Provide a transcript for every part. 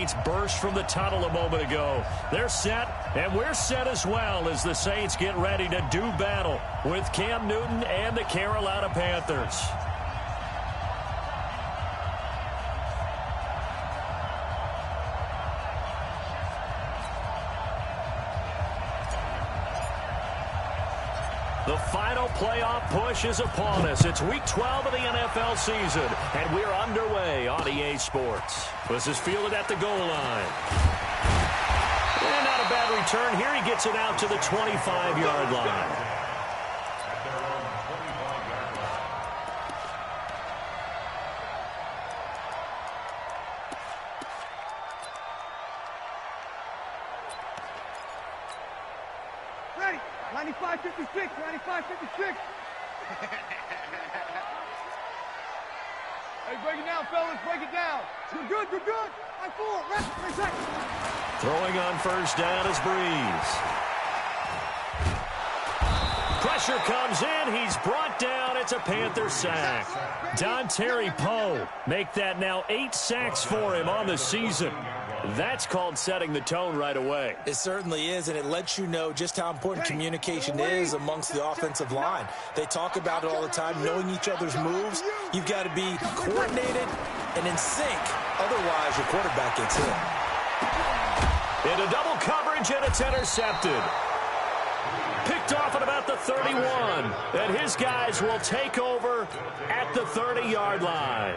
Saints burst from the tunnel a moment ago. They're set, and we're set as well as the Saints get ready to do battle with Cam Newton and the Carolina Panthers. The final playoff push is upon us. It's Week 12 of the NFL season, and we're underway on EA Sports. This is fielded at the goal line. And not a bad return here. He gets it out to the 25-yard line. Ready, 95-56, 95-56. Hey, break it down, fellas, break it down. You're good, you're good. I four, rest, reset. Throwing on first down is Breeze. Pressure comes in. He's brought down. It's a Panther sack. Dontari Poe make that now 8 sacks for him on the season. That's called setting the tone right away. It certainly is, and it lets you know just how important communication is amongst the offensive line. They talk about it all the time, knowing each other's moves. You've got to be coordinated and in sync. Otherwise, your quarterback gets hit. Into double coverage, and it's intercepted. Picked off at about the 31, and his guys will take over at the 30-yard line.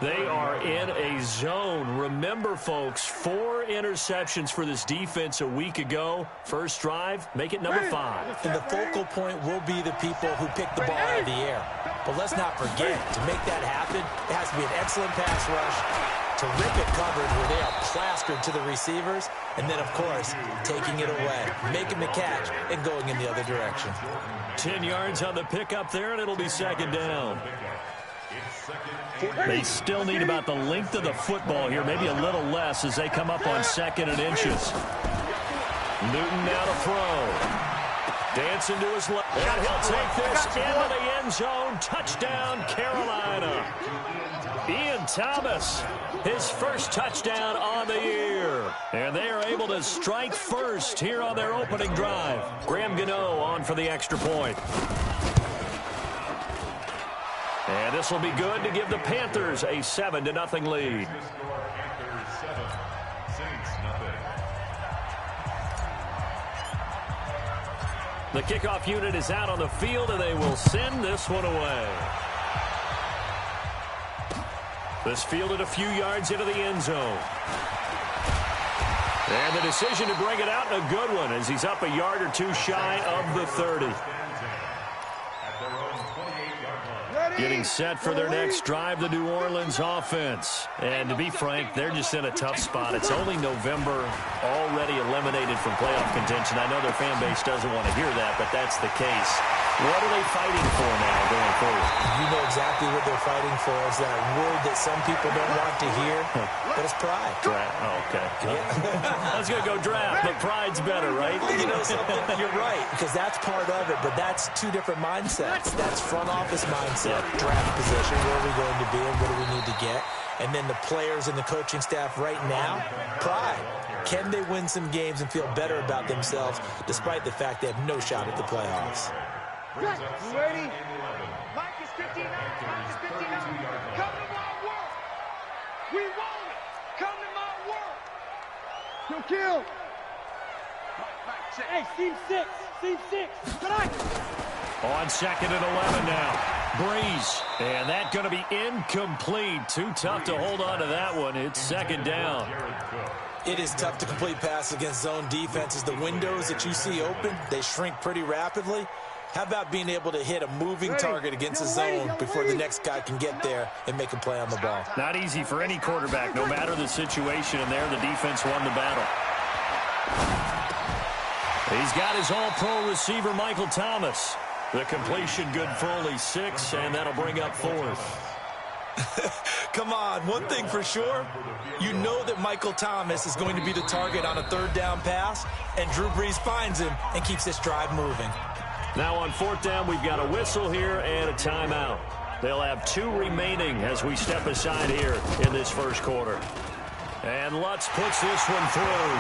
They are in a zone. Remember, folks, 4 interceptions for this defense a week ago. First drive, make it number 5. And the focal point will be the people who pick the ball out of the air. But let's not forget, to make that happen, it has to be an excellent pass rush, terrific coverage where they are plastered to the receivers, and then, of course, taking it away, making the catch, and going in the other direction. 10 yards on the pickup there, and it'll be second down. They still need about the length of the football here, maybe a little less as they come up on 2nd and inches. Newton now to throw. Dancing to his left. And he'll take this into the end zone. Touchdown, Carolina. Ian Thomas, his first touchdown on the year. And they are able to strike first here on their opening drive. Graham Gano on for the extra point. And this will be good to give the Panthers a 7-0 lead. The kickoff unit is out on the field, and they will send this one away. This fielded a few yards into the end zone. And the decision to bring it out, and a good one, as he's up a yard or two shy of the 30. Getting set for their next drive, the New Orleans offense. And to be frank, they're just in a tough spot. It's only November, already eliminated from playoff contention. I know their fan base doesn't want to hear that, but that's the case. What are they fighting for now going forward? You know exactly what they're fighting for. Is that word that some people don't want to hear, but it's pride. Draft. Oh, okay. I was going to go draft, but pride's better, right? You know something? You're right, because that's part of it, but that's 2 different mindsets. That's front office mindset, draft position, where are we going to be and what do we need to get? And then the players and the coaching staff right now, pride. Can they win some games and feel better about themselves despite the fact they have no shot at the playoffs? You ready? Mike is 59. Mike is 59. Come to my work. We want it. Come to my work. Kill. Hey, team 6. Team 6. Tonight. On 2nd and 11 now. Breeze. And that's going to be incomplete. Too tough to hold on to that one. It's 2nd down. It is tough to complete passes against zone defenses. The windows that you see open, they shrink pretty rapidly. How about being able to hit a moving target against a zone before the next guy can get there and make a play on the ball? Not easy for any quarterback, no matter the situation, and there the defense won the battle. He's got his all-pro receiver, Michael Thomas. The completion good for only 6, and that'll bring up 4th. Come on, one thing for sure, you know that Michael Thomas is going to be the target on a 3rd down pass, and Drew Brees finds him and keeps this drive moving. Now on 4th down, we've got a whistle here and a timeout. They'll have 2 remaining as we step aside here in this first quarter. And Lutz puts this one through.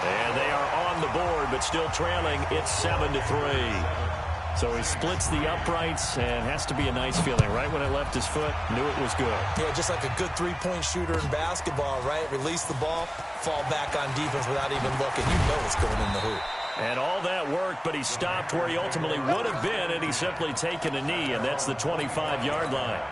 And they are on the board, but still trailing. It's 7-3. So he splits the uprights, and has to be a nice feeling. Right when it left his foot, knew it was good. Yeah, just like a good three-point shooter in basketball, right? Release the ball, fall back on defense without even looking. You know it's going in the hoop. And all that worked, but he stopped where he ultimately would have been, and he's simply taken a knee, and that's the 25-yard line.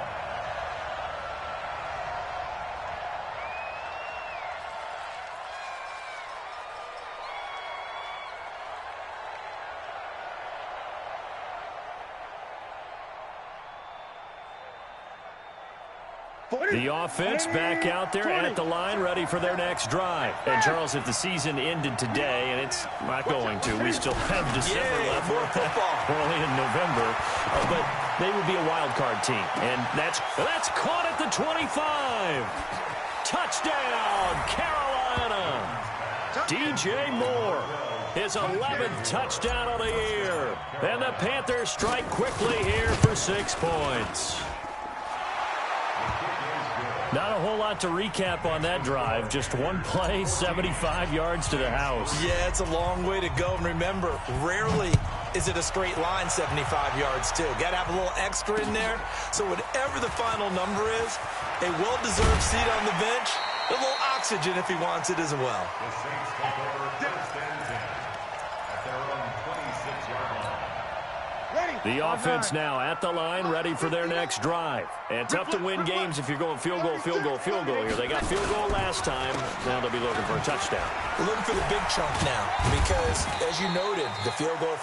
The offense back out there at the line, ready for their next drive. And, Charles, if the season ended today, and it's not going to, we still have December left. More football. We're only in November. But they would be a wild card team. And that's caught at the 25. Touchdown, Carolina. DJ Moore, his 11th touchdown of the year. And the Panthers strike quickly here for 6 points. Not a whole lot to recap on that drive. Just one play, 75 yards to the house. Yeah, it's a long way to go. And remember, rarely is it a straight line 75 yards, too. Got to have a little extra in there. So whatever the final number is, a well-deserved seat on the bench, a little oxygen if he wants it as well. The Saints take over first and 10 at their own 26-yard line. The offense now at the line, ready for their next drive. And tough to win games if you're going field goal, field goal, field goal here. They got field goal last time. Now they'll be looking for a touchdown. We're looking for the big chunk now because, as you noted, the field goal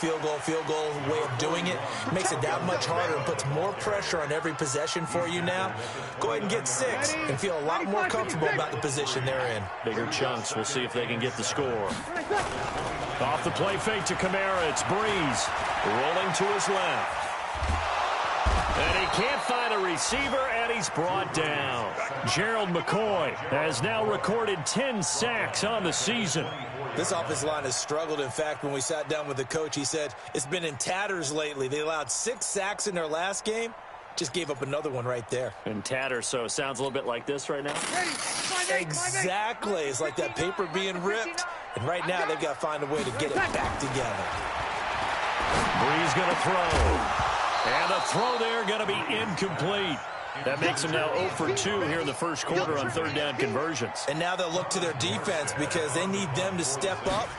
way of doing it makes it that much harder and puts more pressure on every possession for you now. Go ahead and get 6 and feel a lot more comfortable about the position they're in. Bigger chunks. We'll see if they can get the score. Off the play fake to Kamara. It's Breeze rolling to his left. And he can't find a receiver, and he's brought down. Gerald McCoy has now recorded 10 sacks on the season. This offensive line has struggled. In fact, when we sat down with the coach, he said it's been in tatters lately. They allowed 6 sacks in their last game. Just gave up another one right there. In tatters, so it sounds a little bit like this right now? Exactly. It's like that paper being ripped. And right now, they've got to find a way to get it back together. Breeze going to throw. And the throw there going to be incomplete. That makes them now 0 for 2 here in the first quarter on third down conversions. And now they'll look to their defense because they need them to step up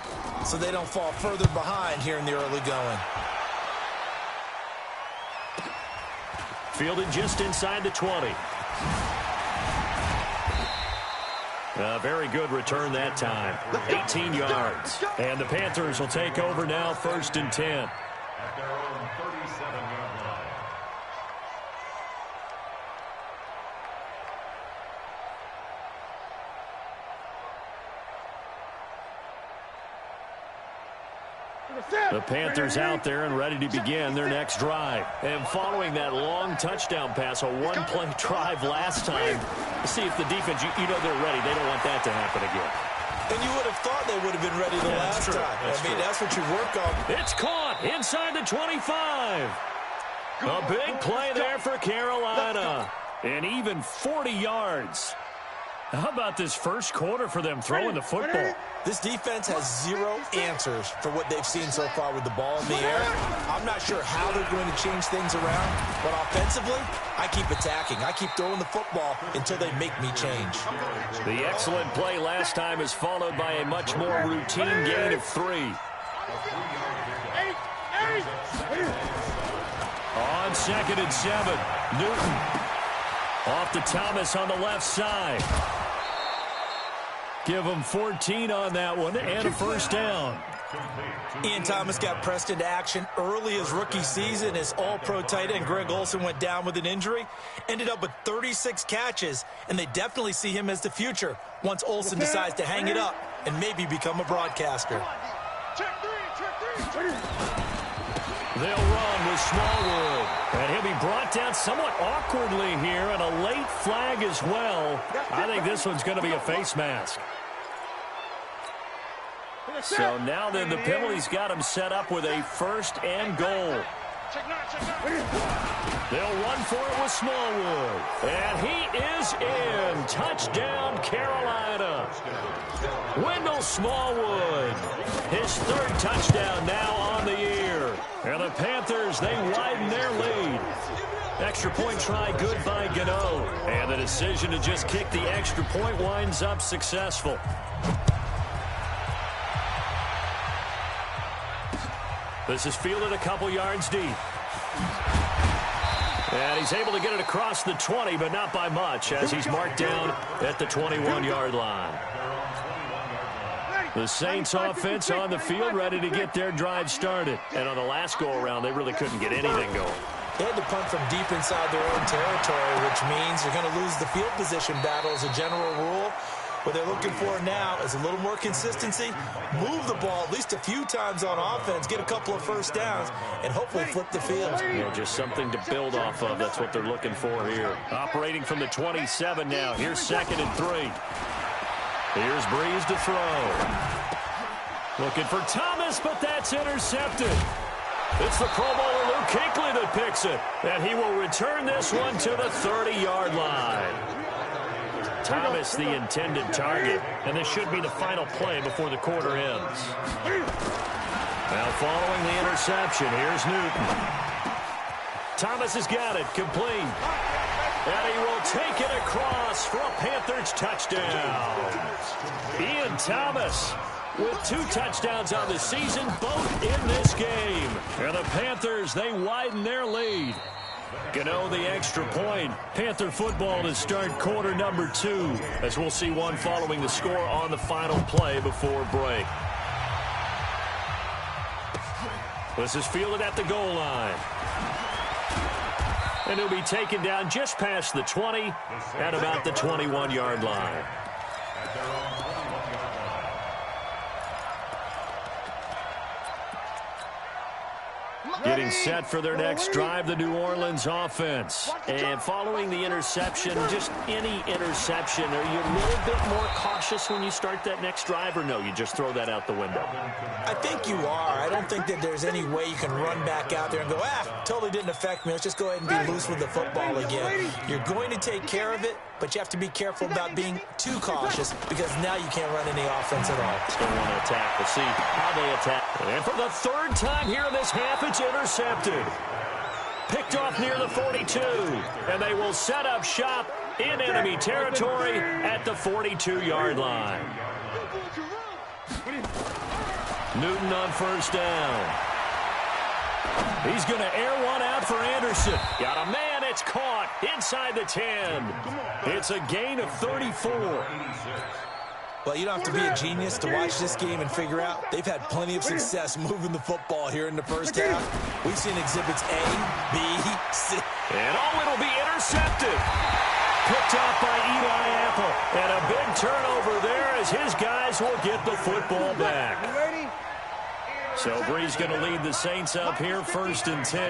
so they don't fall further behind here in the early going. Fielded just inside the 20. A very good return that time. 18 yards. And the Panthers will take over now, 1st and 10. At their own 37-yard line. The Panthers out there and ready to begin their next drive. And following that long touchdown pass, a one-play drive last time, see if the defense, you know they're ready. They don't want that to happen again. And you would have thought they would have been ready the last time. That's what you work on. It's caught inside the 25. A big play there for Carolina. And even 40 yards. How about this first quarter for them throwing the football? This defense has 0 answers for what they've seen so far with the ball in the air. I'm not sure how they're going to change things around, but offensively, I keep attacking. I keep throwing the football until they make me change. The excellent play last time is followed by a much more routine gain of 3. On 2nd and 7, Newton off to Thomas on the left side. Give him 14 on that one and a first down. Ian Thomas got pressed into action early his rookie season as all-pro tight end Greg Olsen went down with an injury. Ended up with 36 catches, and they definitely see him as the future once Olsen decides to hang it up and maybe become a broadcaster. They'll run with Smallwood, and he'll be brought down somewhat awkwardly here, and a late flag as well. I think this one's going to be a face mask. So now then the penalty's got him set up with a 1st and goal. They'll run for it with Smallwood. And he is in. Touchdown, Carolina. Wendell Smallwood. His third touchdown now on the year. And the Panthers, they widen their lead. Extra point try good by Gano. And the decision to just kick the extra point winds up successful. This is fielded a couple yards deep. And he's able to get it across the 20, but not by much, as he's marked down at the 21-yard line. The Saints offense on the field, ready to get their drive started. And on the last go-around, they really couldn't get anything going. They had to punt from deep inside their own territory, which means you're going to lose the field position battle as a general rule. What they're looking for now is a little more consistency, move the ball at least a few times on offense, get a couple of first downs, and hopefully flip the field. Yeah, just something to build off of. That's what they're looking for here. Operating from the 27 now. Here's 2nd and 3. Here's Breeze to throw. Looking for Thomas, but that's intercepted. It's the Pro Bowler Luke Kuechly that picks it, and he will return this one to the 30-yard line. Thomas the intended target, and this should be the final play before the quarter ends. Now following the interception, here's Newton. Thomas has got it, complete. And he will take it across for a Panthers touchdown. Ian Thomas with 2 touchdowns on the season, both in this game. And the Panthers, they widen their lead. Gano the extra point. Panther football to start quarter number 2, as we'll see one following the score on the final play before break. This is fielded at the goal line. And he'll be taken down just past the 20 at about the 21-yard line. Getting set for their next drive, the New Orleans offense. And following the interception, just any interception, are you a little bit more cautious when you start that next drive, or no, you just throw that out the window? I think you are. I don't think that there's any way you can run back out there and go, totally didn't affect me. Let's just go ahead and be loose with the football again. You're going to take care of it, but you have to be careful about being too cautious, because now you can't run any offense at all. Still want to attack. We'll see how they attack. And for the 3rd time here in this half, it's intercepted. Picked off near the 42. And they will set up shop in enemy territory at the 42-yard line. Newton on 1st down. He's going to air one out for Anderson. Got a man. It's caught inside the 10. It's a gain of 34. Well, you don't have to be a genius to watch this game and figure out they've had plenty of success moving the football here in the first half. We've seen exhibits A, B, C. And it'll be intercepted. Picked off by Eli Apple. And a big turnover there as his guys will get the football back. So Breeze going to lead the Saints up here 1st and 10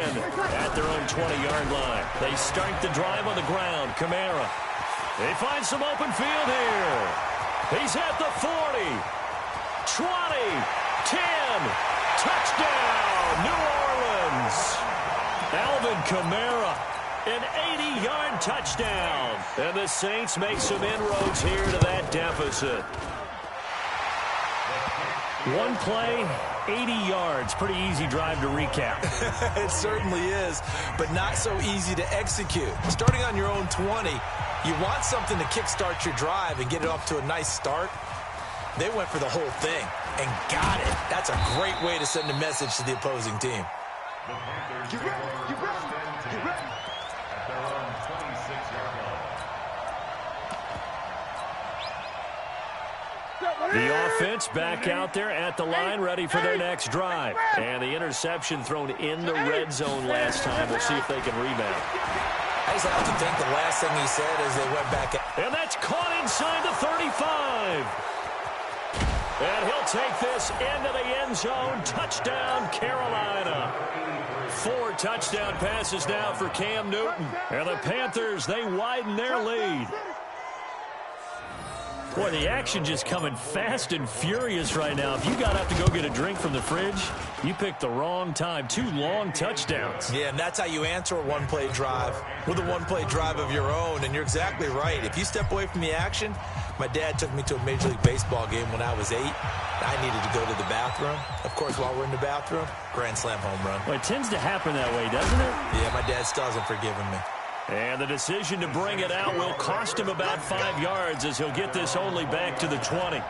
at their own 20-yard line. They start the drive on the ground. Kamara. They find some open field here. He's at the 40, 20, 10, touchdown, New Orleans. Alvin Kamara, an 80-yard touchdown. And the Saints make some inroads here to that deficit. One play, 80 yards. Pretty easy drive to recap. It certainly is, but not so easy to execute. Starting on your own 20, you want something to kickstart your drive and get it off to a nice start. They went for the whole thing and got it. That's a great way to send a message to the opposing team. The offense back out there at the line, ready for their next drive. And the interception thrown in the red zone last time. We'll see if they can rebound. I just have to think the last thing he said as they went back. And that's caught inside the 35. And he'll take this into the end zone. Touchdown, Carolina. 4 touchdown passes now for Cam Newton. And the Panthers, they widen their lead. Boy, the action just coming fast and furious right now. If you got up to go get a drink from the fridge, you picked the wrong time. 2 long touchdowns. Yeah, and that's how you answer a one-play drive, with a one-play drive of your own. And you're exactly right. If you step away from the action, my dad took me to a Major League Baseball game when I was 8. I needed to go to the bathroom. Of course, while we're in the bathroom, grand slam home run. Well, it tends to happen that way, doesn't it? Yeah, my dad still hasn't forgiven me. And the decision to bring it out will cost him about 5 yards as he'll get this only back to the 20.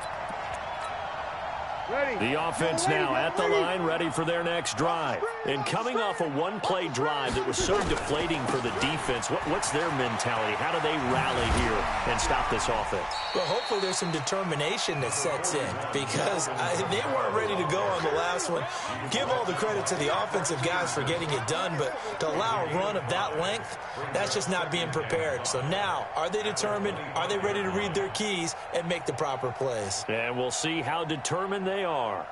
The offense now at the line, ready for their next drive. And coming off a one-play drive that was so deflating for the defense, what's their mentality? How do they rally here and stop this offense? Well, hopefully there's some determination that sets in because they weren't ready to go on the last one. Give all the credit to the offensive guys for getting it done, but to allow a run of that length, that's just not being prepared. So now, are they determined? Are they ready to read their keys and make the proper plays? And we'll see how determined they are.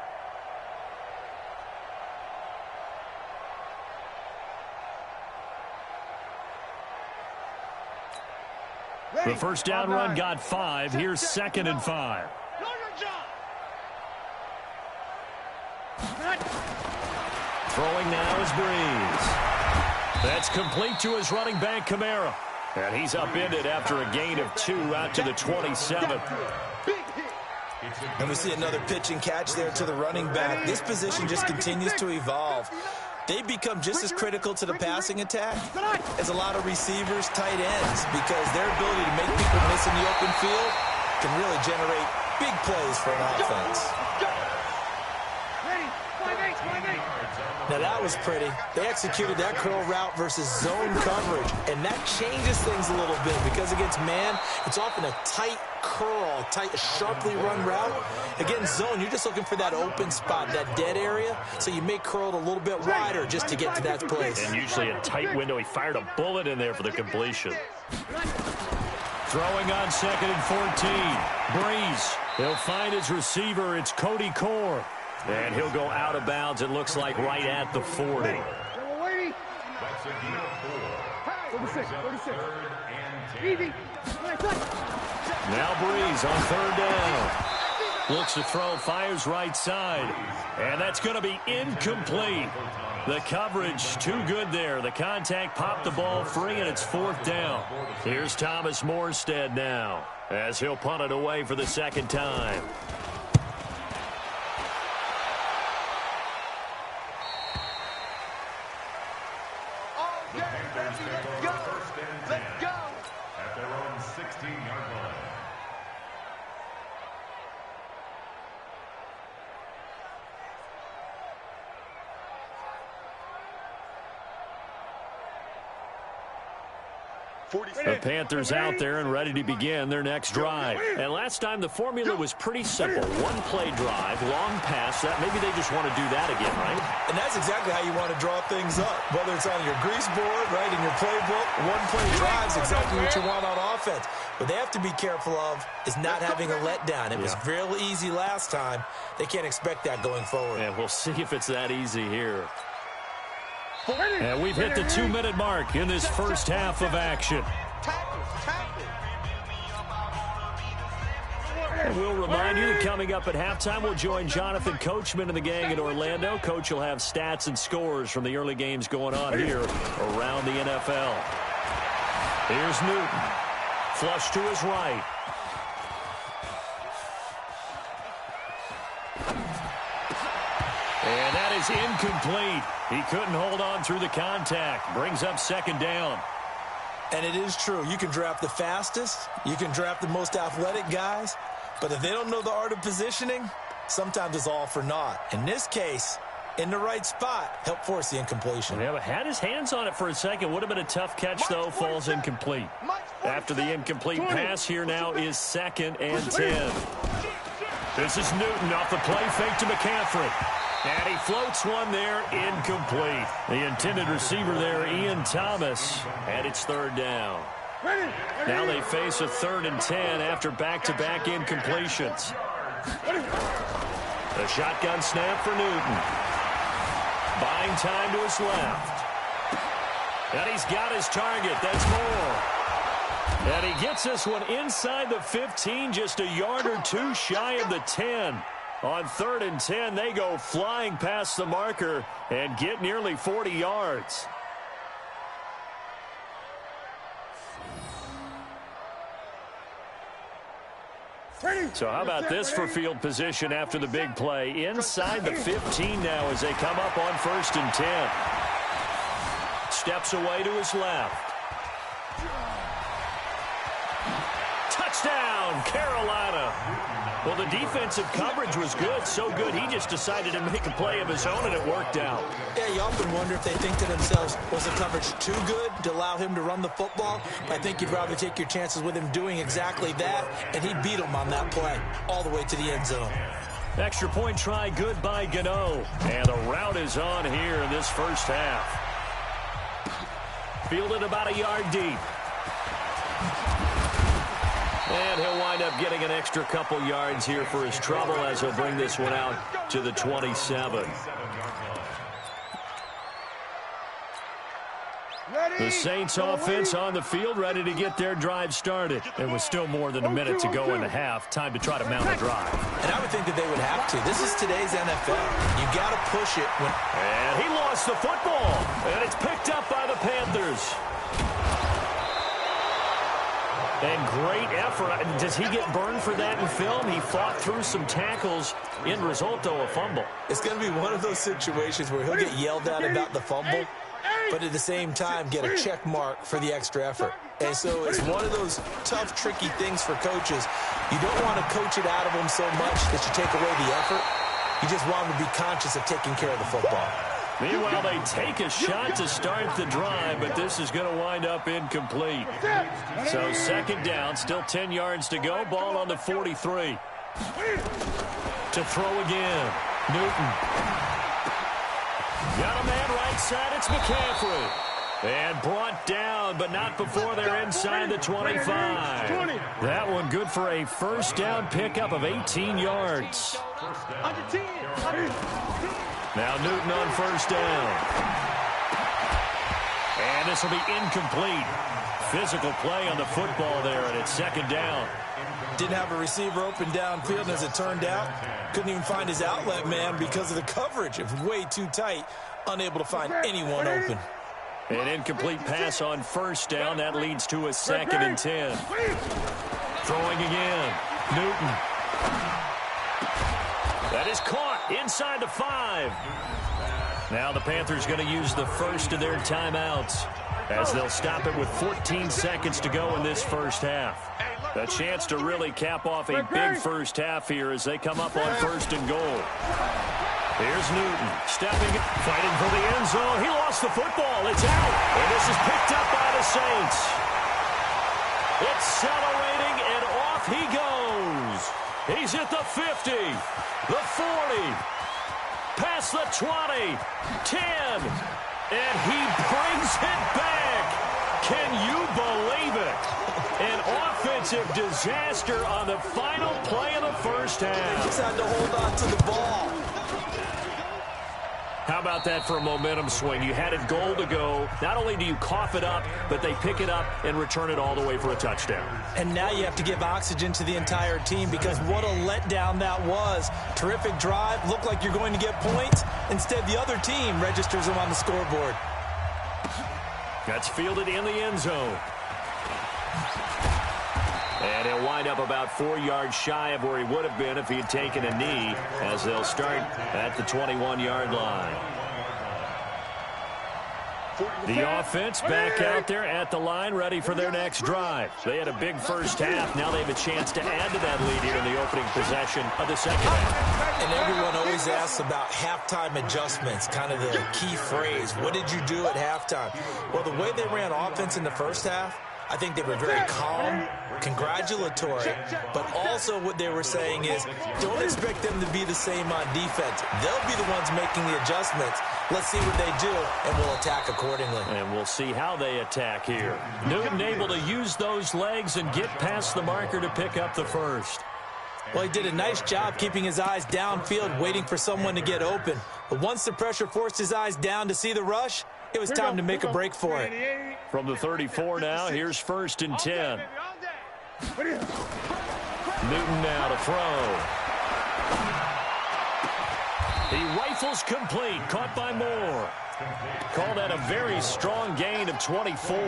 The first down run got 5. Here's 2nd and 5. Throwing now is Breeze. That's complete to his running back, Kamara. And he's upended after a gain of 2 out to the 27th. And we see another pitch and catch there to the running back. This position just continues to evolve. They become just as critical to the passing attack as a lot of receivers, tight ends, because their ability to make people miss in the open field can really generate big plays for an offense. Now that was pretty. They executed that curl route versus zone coverage, and that changes things a little bit because against man, it's often a tight curl, tight, sharply run route. Against zone, you're just looking for that open spot, that dead area, so you make curl a little bit wider just to get to that place. And usually a tight window. He fired a bullet in there for the completion. Throwing on 2nd and 14. Breeze. He'll find his receiver. It's Cody Core. And he'll go out of bounds, it looks like, right at the 40. That's a deal of 4. 46. Easy. Now Breeze on 3rd down. Looks to throw, fires right side. And that's going to be incomplete. The coverage too good there. The contact popped the ball free, and it's 4th down. Here's Thomas Morstead now as he'll punt it away for the 2nd time. Let's go. At their own 16-yard line. The Panthers out there and ready to begin their next drive. And last time the formula was pretty simple. One-play drive, long pass. That maybe they just want to do that again, right? And that's exactly how you want to draw things up. Whether it's on your grease board, right, in your playbook, one-play drive's exactly what you want on offense. What they have to be careful of is not having a letdown. It was real easy last time. They can't expect that going forward. And we'll see if it's that easy here. And we've hit the 2-minute mark in this first half of action. And we'll remind you that coming up at halftime, we'll join Jonathan Coachman and the gang in Orlando. Coach will have stats and scores from the early games going on here around the NFL. Here's Newton. Flush to his right. And that is incomplete. He couldn't hold on through the contact. Brings up 2nd down. And it is true. You can draft the fastest. You can draft the most athletic guys. But if they don't know the art of positioning, sometimes it's all for naught. In this case, in the right spot, help force the incompletion. Yeah, but had his hands on it for a second. Would have been a tough catch, though. Falls incomplete. After the incomplete pass, here now is 2nd and 10. This is Newton off the play fake to McCaffrey. And he floats one there, incomplete. The intended receiver there, Ian Thomas, and it's 3rd down. Now they face a 3rd and 10 after back-to-back incompletions. The shotgun snap for Newton. Buying time to his left. And he's got his target. That's Moore. And he gets this one inside the 15, just a yard or two shy of the 10. On 3rd and 10, they go flying past the marker and get nearly 40 yards. So how about this for field position after the big play? Inside the 15 now as they come up on 1st and 10. Steps away to his left. Touchdown, Carolina. Well, the defensive coverage was good, so good he just decided to make a play of his own, and it worked out. Yeah, you often wonder if they think to themselves, was the coverage too good to allow him to run the football? I think you'd rather take your chances with him doing exactly that, and he beat him on that play all the way to the end zone. Extra point try good by Gano, and the route is on here in this first half. Fielded about a yard deep. And he'll wind up getting an extra couple yards here for his trouble as he'll bring this one out to the 27. The Saints offense on the field, ready to get their drive started. It was still more than a minute to go in the half. Time to try to mount a drive. And I would think that they would have to. This is today's NFL. You got to push it when... And he lost the football. And it's picked up by the Panthers. And great effort. Does he get burned for that in film? He fought through some tackles. End result, though, a fumble. It's going to be one of those situations where he'll get yelled at about the fumble, but at the same time get a check mark for the extra effort. And so it's one of those tough, tricky things for coaches. You don't want to coach it out of them so much that you take away the effort. You just want them to be conscious of taking care of the football. Meanwhile, they take a shot to start the drive, but this is going to wind up incomplete. So 2nd down, still 10 yards to go. Ball on the 43. To throw again. Newton. Got a man right side. It's McCaffrey. And brought down, but not before they're inside the 25. That one good for a first down pickup of 18 yards. Now Newton on 1st down. And this will be incomplete. Physical play on the football there, and it's 2nd down. Didn't have a receiver open downfield, and as it turned out, couldn't even find his outlet man because of the coverage. It was way too tight, unable to find anyone open. An incomplete pass on 1st down. That leads to a 2nd and 10. Throwing again. Newton. That is caught inside the 5. Now the Panthers going to use the first of their timeouts as they'll stop it with 14 seconds to go in this first half. A chance to really cap off a big first half here as they come up on 1st and goal. Here's Newton stepping, fighting for the end zone. He lost the football. It's out. And this is picked up by the Saints. Accelerating, and off he goes. He's at the 50, the 40, past the 20, 10, and he brings it back. Can you believe it? An offensive disaster on the final play of the first half. He just had to hold on to the ball. How about that for a momentum swing? You had a goal to go. Not only do you cough it up, but they pick it up and return it all the way for a touchdown. And now you have to give oxygen to the entire team because what a letdown that was. Terrific drive. Looked like you're going to get points. Instead, the other team registers them on the scoreboard. That's fielded in the end zone. And he'll wind up about 4 yards shy of where he would have been if he had taken a knee as they'll start at the 21-yard line. The offense back out there at the line, ready for their next drive. They had a big first half. Now they have a chance to add to that lead here in the opening possession of the second half. And everyone always asks about halftime adjustments, kind of the key phrase. What did you do at halftime? Well, the way they ran offense in the first half, I think they were very calm, congratulatory, but also what they were saying is don't expect them to be the same on defense. They'll be the ones making the adjustments. Let's see what they do, and we'll attack accordingly. And we'll see how they attack here. Newton able to use those legs and get past the marker to pick up the first. Well, he did a nice job keeping his eyes downfield, waiting for someone to get open. But once the pressure forced his eyes down to see the rush, It was time to make a break for it. From the 34 now, here's 1st and 10. Newton now to throw. He rifles complete, caught by Moore. Call that a very strong gain of 24.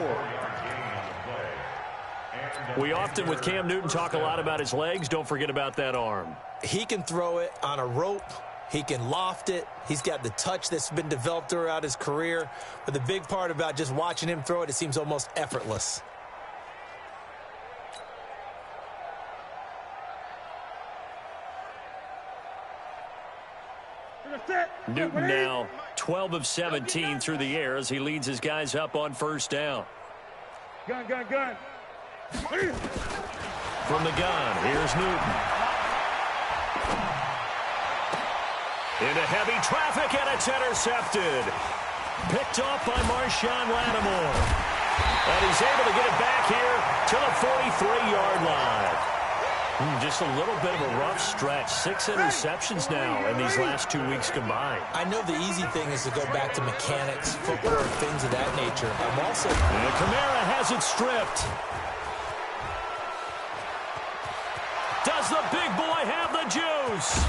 We often, with Cam Newton, talk a lot about his legs. Don't forget about that arm. He can throw it on a rope. He can loft it. He's got the touch that's been developed throughout his career. But the big part about just watching him throw it, it seems almost effortless. Newton now 12 of 17 through the air as he leads his guys up on 1st down. Gun. From the gun, here's Newton. Into heavy traffic, and it's intercepted. Picked off by Marshawn Lattimore. And he's able to get it back here to the 43-yard line. Just a little bit of a rough stretch. 6 interceptions now in these last 2 weeks combined. I know the easy thing is to go back to mechanics, footwork, things of that nature. I'm also... And Kamara has it stripped. Does the big boy have the juice?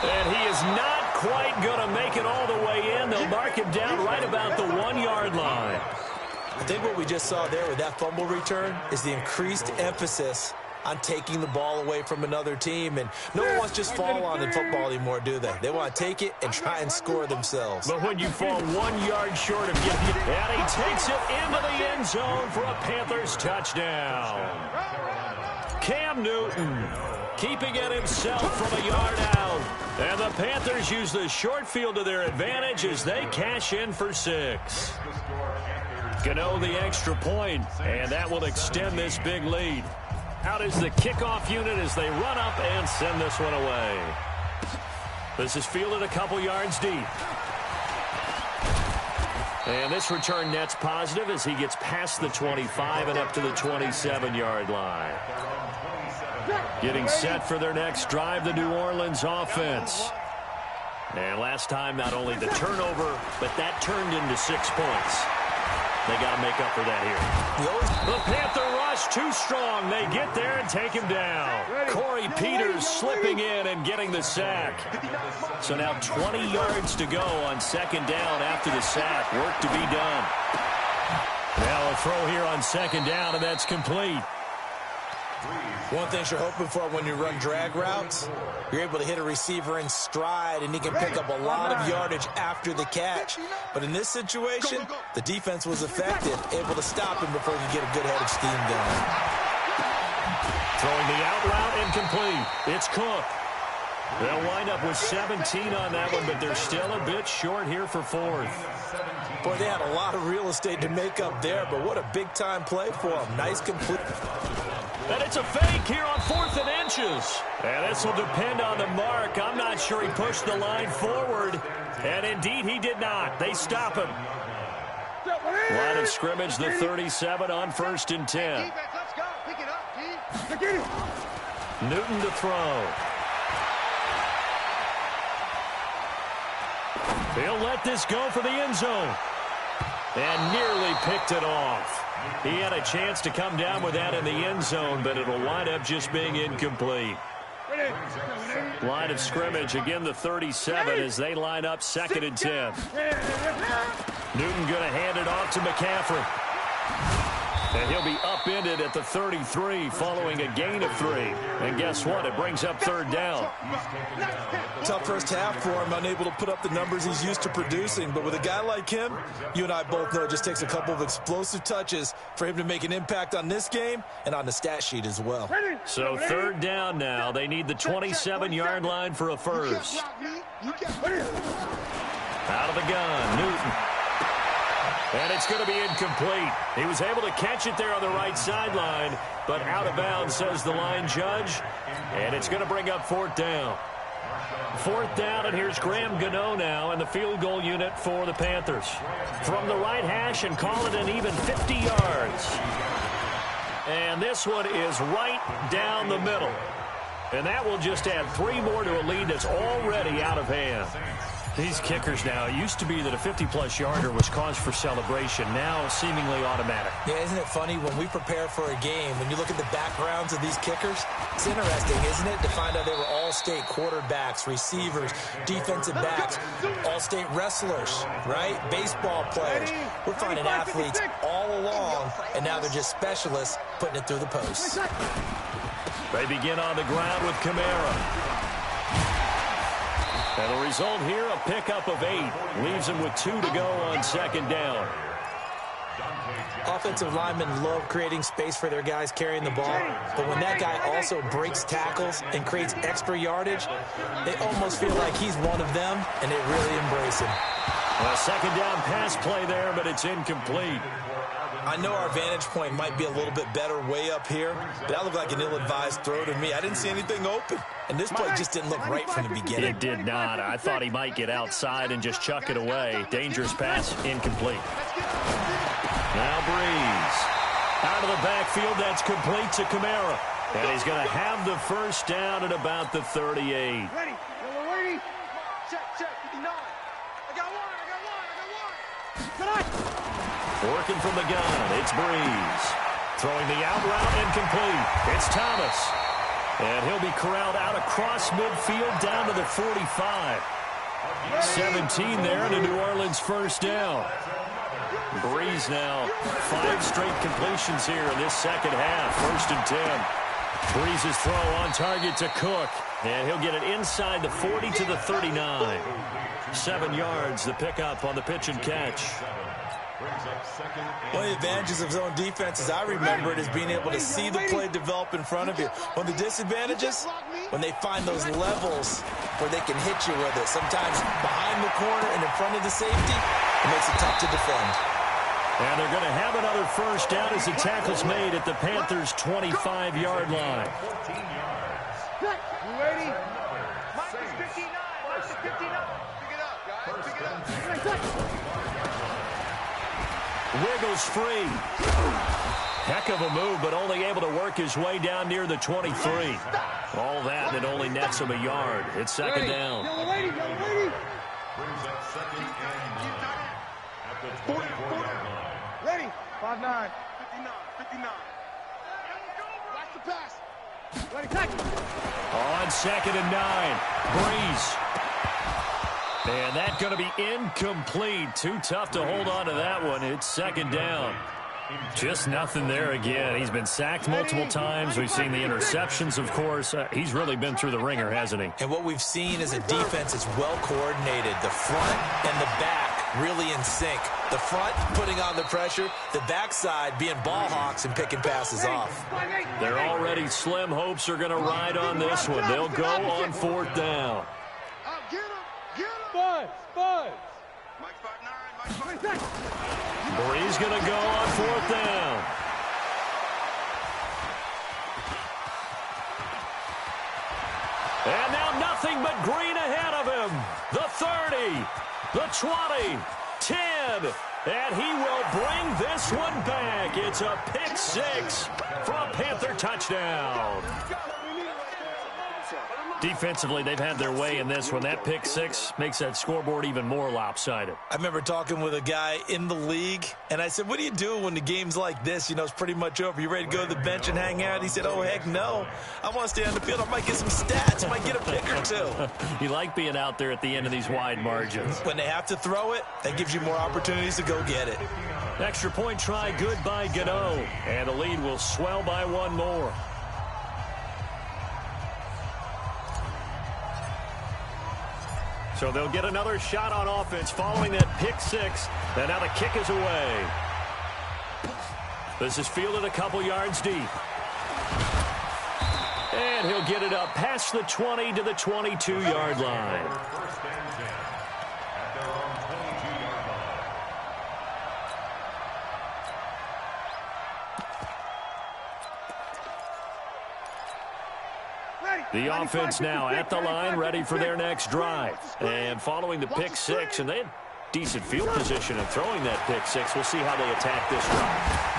And he is not quite going to make it all the way in. They'll mark him down right about the 1-yard line. I think what we just saw there with that fumble return is the increased emphasis on taking the ball away from another team. And no one wants to just fall on in football anymore, do they? They want to take it and try and score themselves. But when you fall 1 yard short of getting it, and he takes it into the end zone for a Panthers touchdown. Cam Newton keeping it himself from a yard out. And the Panthers use the short field to their advantage as they cash in for 6. Gano the extra point, and that will extend this big lead. Out is the kickoff unit as they run up and send this one away. This is fielded a couple yards deep. And this return net's positive as he gets past the 25 and up to the 27-yard line. Getting set for their next drive, the New Orleans offense. And last time, not only the turnover, but that turned into 6 points. They got to make up for that here. The Panther rush too strong. They get there and take him down. Corey Peters slipping in and getting the sack. So now 20 yards to go on 2nd down after the sack. Work to be done. Now a throw here on 2nd down, and that's complete. One thing you're hoping for when you run drag routes, you're able to hit a receiver in stride, and he can pick up a lot of yardage after the catch. But in this situation, the defense was effective, able to stop him before he could get a good head of steam going. Throwing the out route incomplete. It's Cook. They'll wind up with 17 on that one, but they're still a bit short here for 4th. Boy, they had a lot of real estate to make up there, but what a big-time play for them. Nice complete. And it's a fake here on 4th and inches. And this will depend on the mark. I'm not sure he pushed the line forward. And indeed, he did not. They stop him. Line of scrimmage, the 37 on 1st and 10. Newton to throw. He'll let this go for the end zone. And nearly picked it off. He had a chance to come down with that in the end zone, but it'll wind up just being incomplete. Line of scrimmage, again the 37 as they line up 2nd and 10. Newton going to hand it off to McCaffrey. And he'll be upended at the 33 following a gain of 3. And guess what? It brings up 3rd down. Tough first half for him, unable to put up the numbers he's used to producing. But with a guy like him, you and I both know it just takes a couple of explosive touches for him to make an impact on this game and on the stat sheet as well. So 3rd down now. They need the 27-yard line for a first. Out of the gun, Newton. And it's going to be incomplete. He was able to catch it there on the right sideline, but out of bounds, says the line judge. And it's going to bring up 4th down. 4th down, and here's Graham Gano now in the field goal unit for the Panthers. From the right hash and call it an even 50 yards. And this one is right down the middle. And that will just add 3 more to a lead that's already out of hand. These kickers now, it used to be that a 50-plus yarder was cause for celebration. Now, seemingly automatic. Yeah, isn't it funny when we prepare for a game, when you look at the backgrounds of these kickers, it's interesting, isn't it, to find out they were all-state quarterbacks, receivers, defensive backs, all-state wrestlers, right? Baseball players. We're finding athletes all along, and now they're just specialists putting it through the posts. They begin on the ground with Kamara. And the result here, a pickup of 8. Leaves him with 2 to go on second down. Offensive linemen love creating space for their guys carrying the ball, but when that guy also breaks tackles and creates extra yardage, they almost feel like he's one of them, and they really embrace him. A second down pass play there, but it's incomplete. I know our vantage point might be a little bit better way up here, but that looked like an ill-advised throw to me. I didn't see anything open, and this play just didn't look right from the beginning. It did not. I thought he might get outside and just chuck it away. Dangerous pass, incomplete. Now Breeze. Out of the backfield, that's complete to Kamara. And he's going to have the first down at about the 38. Ready. Ready. Check. 59. I got one. Tonight. Working from the gun, it's Breeze. Throwing the out route, incomplete. It's Thomas. And he'll be corralled out across midfield down to the 45. 17 there, and a New Orleans first down. Breeze now, 5 straight completions here in this second half. 1st and 10. Breeze's throw on target to Cook. And he'll get it inside the 40 to the 39. 7 yards, the pickup on the pitch and catch. One of the advantages of zone defense, as I remember it, is being able to see the play develop in front of you. One of the disadvantages, when they find those levels where they can hit you with it. Sometimes behind the corner and in front of the safety, it makes it tough to defend. And they're going to have another first down as the tackle's made at the Panthers' 25-yard line. You ready? Mike is 59. Mike is 59. Pick it up, guys. Pick it up. Wiggles free. Heck of a move, but only able to work his way down near the 23. All that, and it only nets him a yard. It's second down. Yellow lady. Brings up second and 9 at the 24-yard line. Ready. 5'9". 59. Watch the pass. Ready, tackle. On second and 9. Breeze. And that's going to be incomplete. Too tough to hold on to that one. It's second down. Just nothing there again. He's been sacked multiple times. We've seen the interceptions, of course. He's really been through the ringer, hasn't he? And what we've seen is a defense that's well coordinated. The front and the back really in sync. The front putting on the pressure. The backside being ball hawks and picking passes off. Their already slim hopes are going to ride on this one. They'll go on 4th down. Buzz. Mike 5'9". Breeze going to go on 4th down. And now nothing but green ahead of him. The 30, the 20, 10, and he will bring this one back. It's a pick 6 for a Panther touchdown. Defensively, they've had their way in this one. That pick 6 makes that scoreboard even more lopsided. I remember talking with a guy in the league, and I said, what do you do when the game's like this? You know, it's pretty much over. You ready to go to the bench and hang out? He said, oh, heck no. I want to stay on the field. I might get some stats. I might get a pick or 2. You like being out there at the end of these wide margins. When they have to throw it, that gives you more opportunities to go get it. Extra point try good by Gano. And the lead will swell by 1 more. So they'll get another shot on offense following that pick 6. And now the kick is away. This is fielded a couple yards deep. And he'll get it up past the 20 to the 22-yard line. First and 10 at their own 22-yard line. The offense now at the line, ready for their next drive. And following the pick 6, and they had decent field position in throwing that pick 6. We'll see how they attack this drive.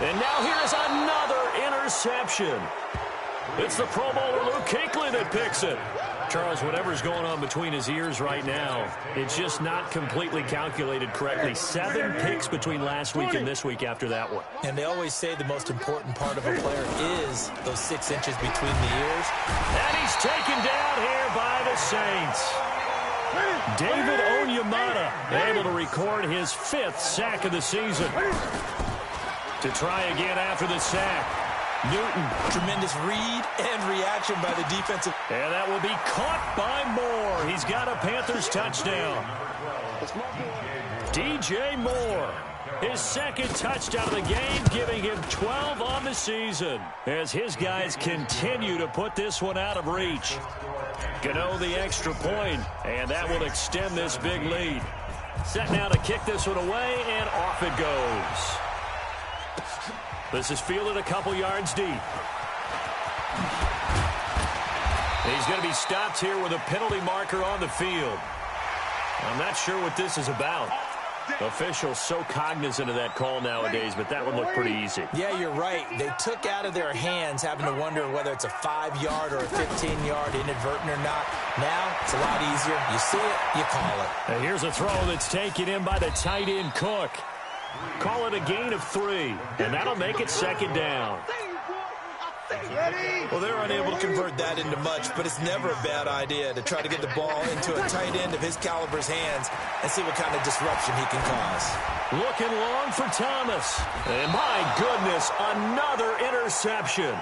And now here's another interception. It's the Pro Bowler Luke Kuechly that picks it. Charles, whatever's going on between his ears right now, it's just not completely calculated correctly. 7 picks between last week and this week after that one. And they always say the most important part of a player is those 6 inches between the ears. And he's taken down here by the Saints. David Onyemata able to record his 5th sack of the season. To try again after the sack. Newton. Tremendous read and reaction by the defensive. And that will be caught by Moore. He's got a Panthers touchdown. DJ Moore. His 2nd touchdown of the game, giving him 12 on the season. As his guys continue to put this one out of reach. Gano the extra point, and that will extend this big lead. Set now to kick this one away, and off it goes. This is fielded a couple yards deep. He's going to be stopped here with a penalty marker on the field. I'm not sure what this is about. Officials so cognizant of that call nowadays, but that one looked pretty easy. Yeah, you're right. They took out of their hands, having to wonder whether it's a 5-yard or a 15-yard inadvertent or not. Now, it's a lot easier. You see it, you call it. And here's a throw that's taken in by the tight end, Cook. Call it a gain of 3, and that'll make it 2nd down. Well, they're unable to convert that into much, but it's never a bad idea to try to get the ball into a tight end of his caliber's hands and see what kind of disruption he can cause. Looking long for Thomas. And my goodness, another interception.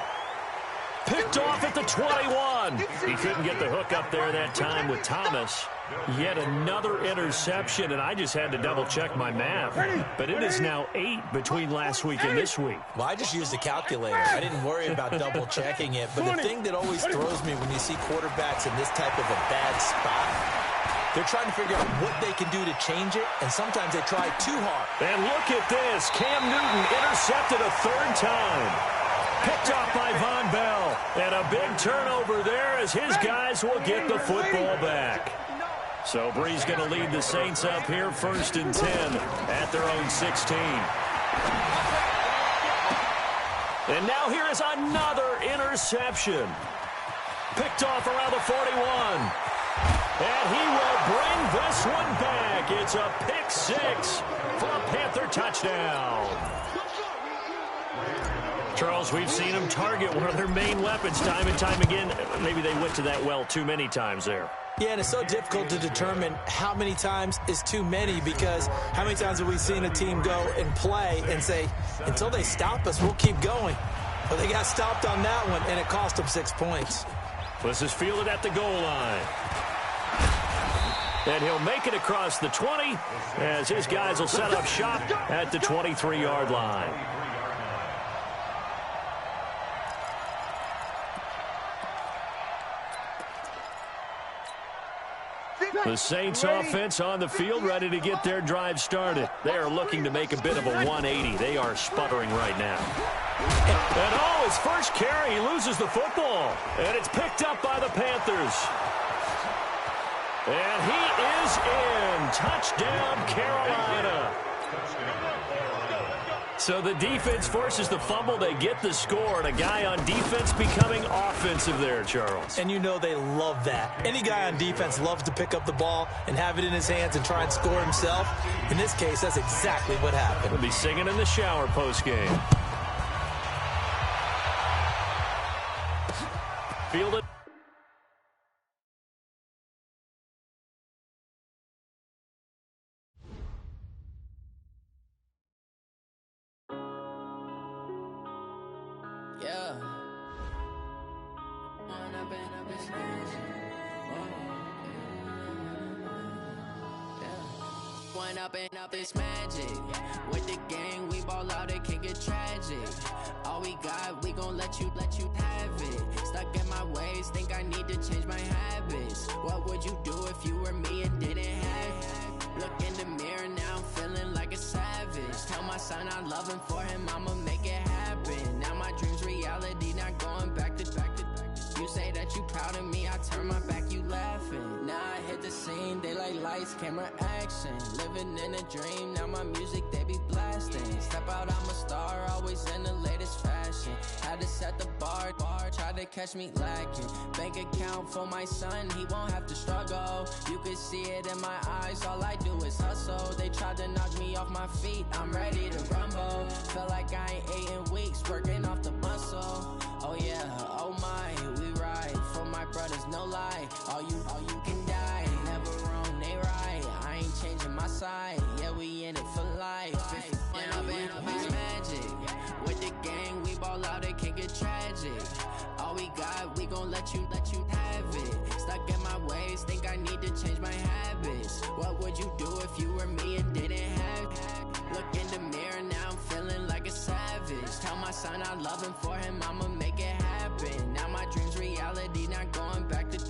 Picked off at the 21. He couldn't get the hook up there that time with Thomas. Yet another interception, and I just had to double-check my math. But it is now 8 between last week and this week. Well, I just used a calculator. I didn't worry about double-checking it. But the thing that always throws me when you see quarterbacks in this type of a bad spot, they're trying to figure out what they can do to change it, and sometimes they try too hard. And look at this. Cam Newton intercepted a 3rd time. Picked off by Von Bell. And a big turnover there as his guys will get the football back. So Bree's going to lead the Saints up here 1st and 10 at their own 16. And now here is another interception. Picked off around the 41. And he will bring this one back. It's a pick 6 for a Panther touchdown. Charles, we've seen them target one of their main weapons time and time again. Maybe they went to that well too many times there. Yeah, and it's so difficult to determine how many times is too many, because how many times have we seen a team go and play and say, until they stop us, we'll keep going. Well, they got stopped on that one, and it cost them 6 points. This is fielded at the goal line. And he'll make it across the 20 as his guys will set up shop at the 23-yard line. The Saints offense on the field, ready to get their drive started. They are looking to make a bit of a 180. They are sputtering right now. And oh, his first carry, he loses the football. And it's picked up by the Panthers. And he is in. Touchdown, Carolina. So the defense forces the fumble. They get the score, and a guy on defense becoming offensive there, Charles. And you know they love that. Any guy on defense loves to pick up the ball and have it in his hands and try and score himself. In this case, that's exactly what happened. He'll be singing in the shower postgame. Fielded. Up this magic with the gang, we ball out, it can get tragic. All we got, we gon' let you have it. Stuck in my ways, think I need to change my habits. What would you do if you were me and didn't have it? Look in the mirror now, I'm feeling like a savage. Tell my son I love him, for him I'ma make it happen. Now my dreams reality, not going back to. You say that you proud of me, I turn my back, you laughing. Now I hit the the scene, they like lights, camera, action. Living in a dream, now my music they be blasting. Step out, I'm a star, always in the latest fashion. Had to set the bar, try to catch me lacking. Bank account for my son, he won't have to struggle. You can see it in my eyes, all I do is hustle. They tried to knock me off my feet, I'm ready to rumble. Felt like I ain't ate in weeks, working off the muscle. Oh yeah, oh my, we ride for my brothers, no lie. All you can die, never wrong, they right. I ain't changing my side, yeah, we in it for life. When up it's magic. With the gang, we ball out, it can get tragic. All we got, we gon' let you have it. Stuck in my ways, think I need to change my habits. What would you do if you were me and didn't have it? Look in the mirror, now I'm feeling like a savage. Tell my son I love him, for him I'ma make it happen. Now my dream's reality, not going back to.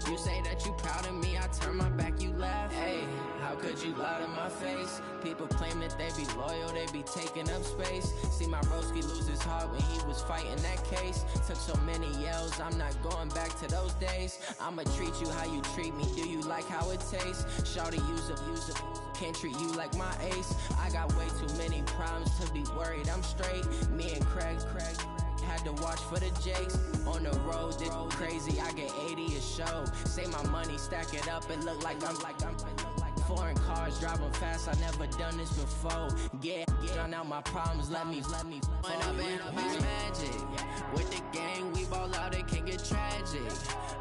You say that you proud of me, I turn my back, you laugh. Hey, how could you lie to my face? People claim that they be loyal, they be taking up space. See my broski lose his heart when he was fighting that case. Took so many yells, I'm not going back to those days. I'ma treat you how you treat me, do you like how it tastes? Shawty, use up, can't treat you like my ace. I got way too many problems to be worried, I'm straight. Me and Craig had to watch for the Jakes. On the road, this crazy, I get 80 a show. Say my money, stack it up, it look like I'm foreign cars, driving fast, I never done this before. Get drown out my problems, let me When up it's magic. With the gang, we ball out, it can get tragic.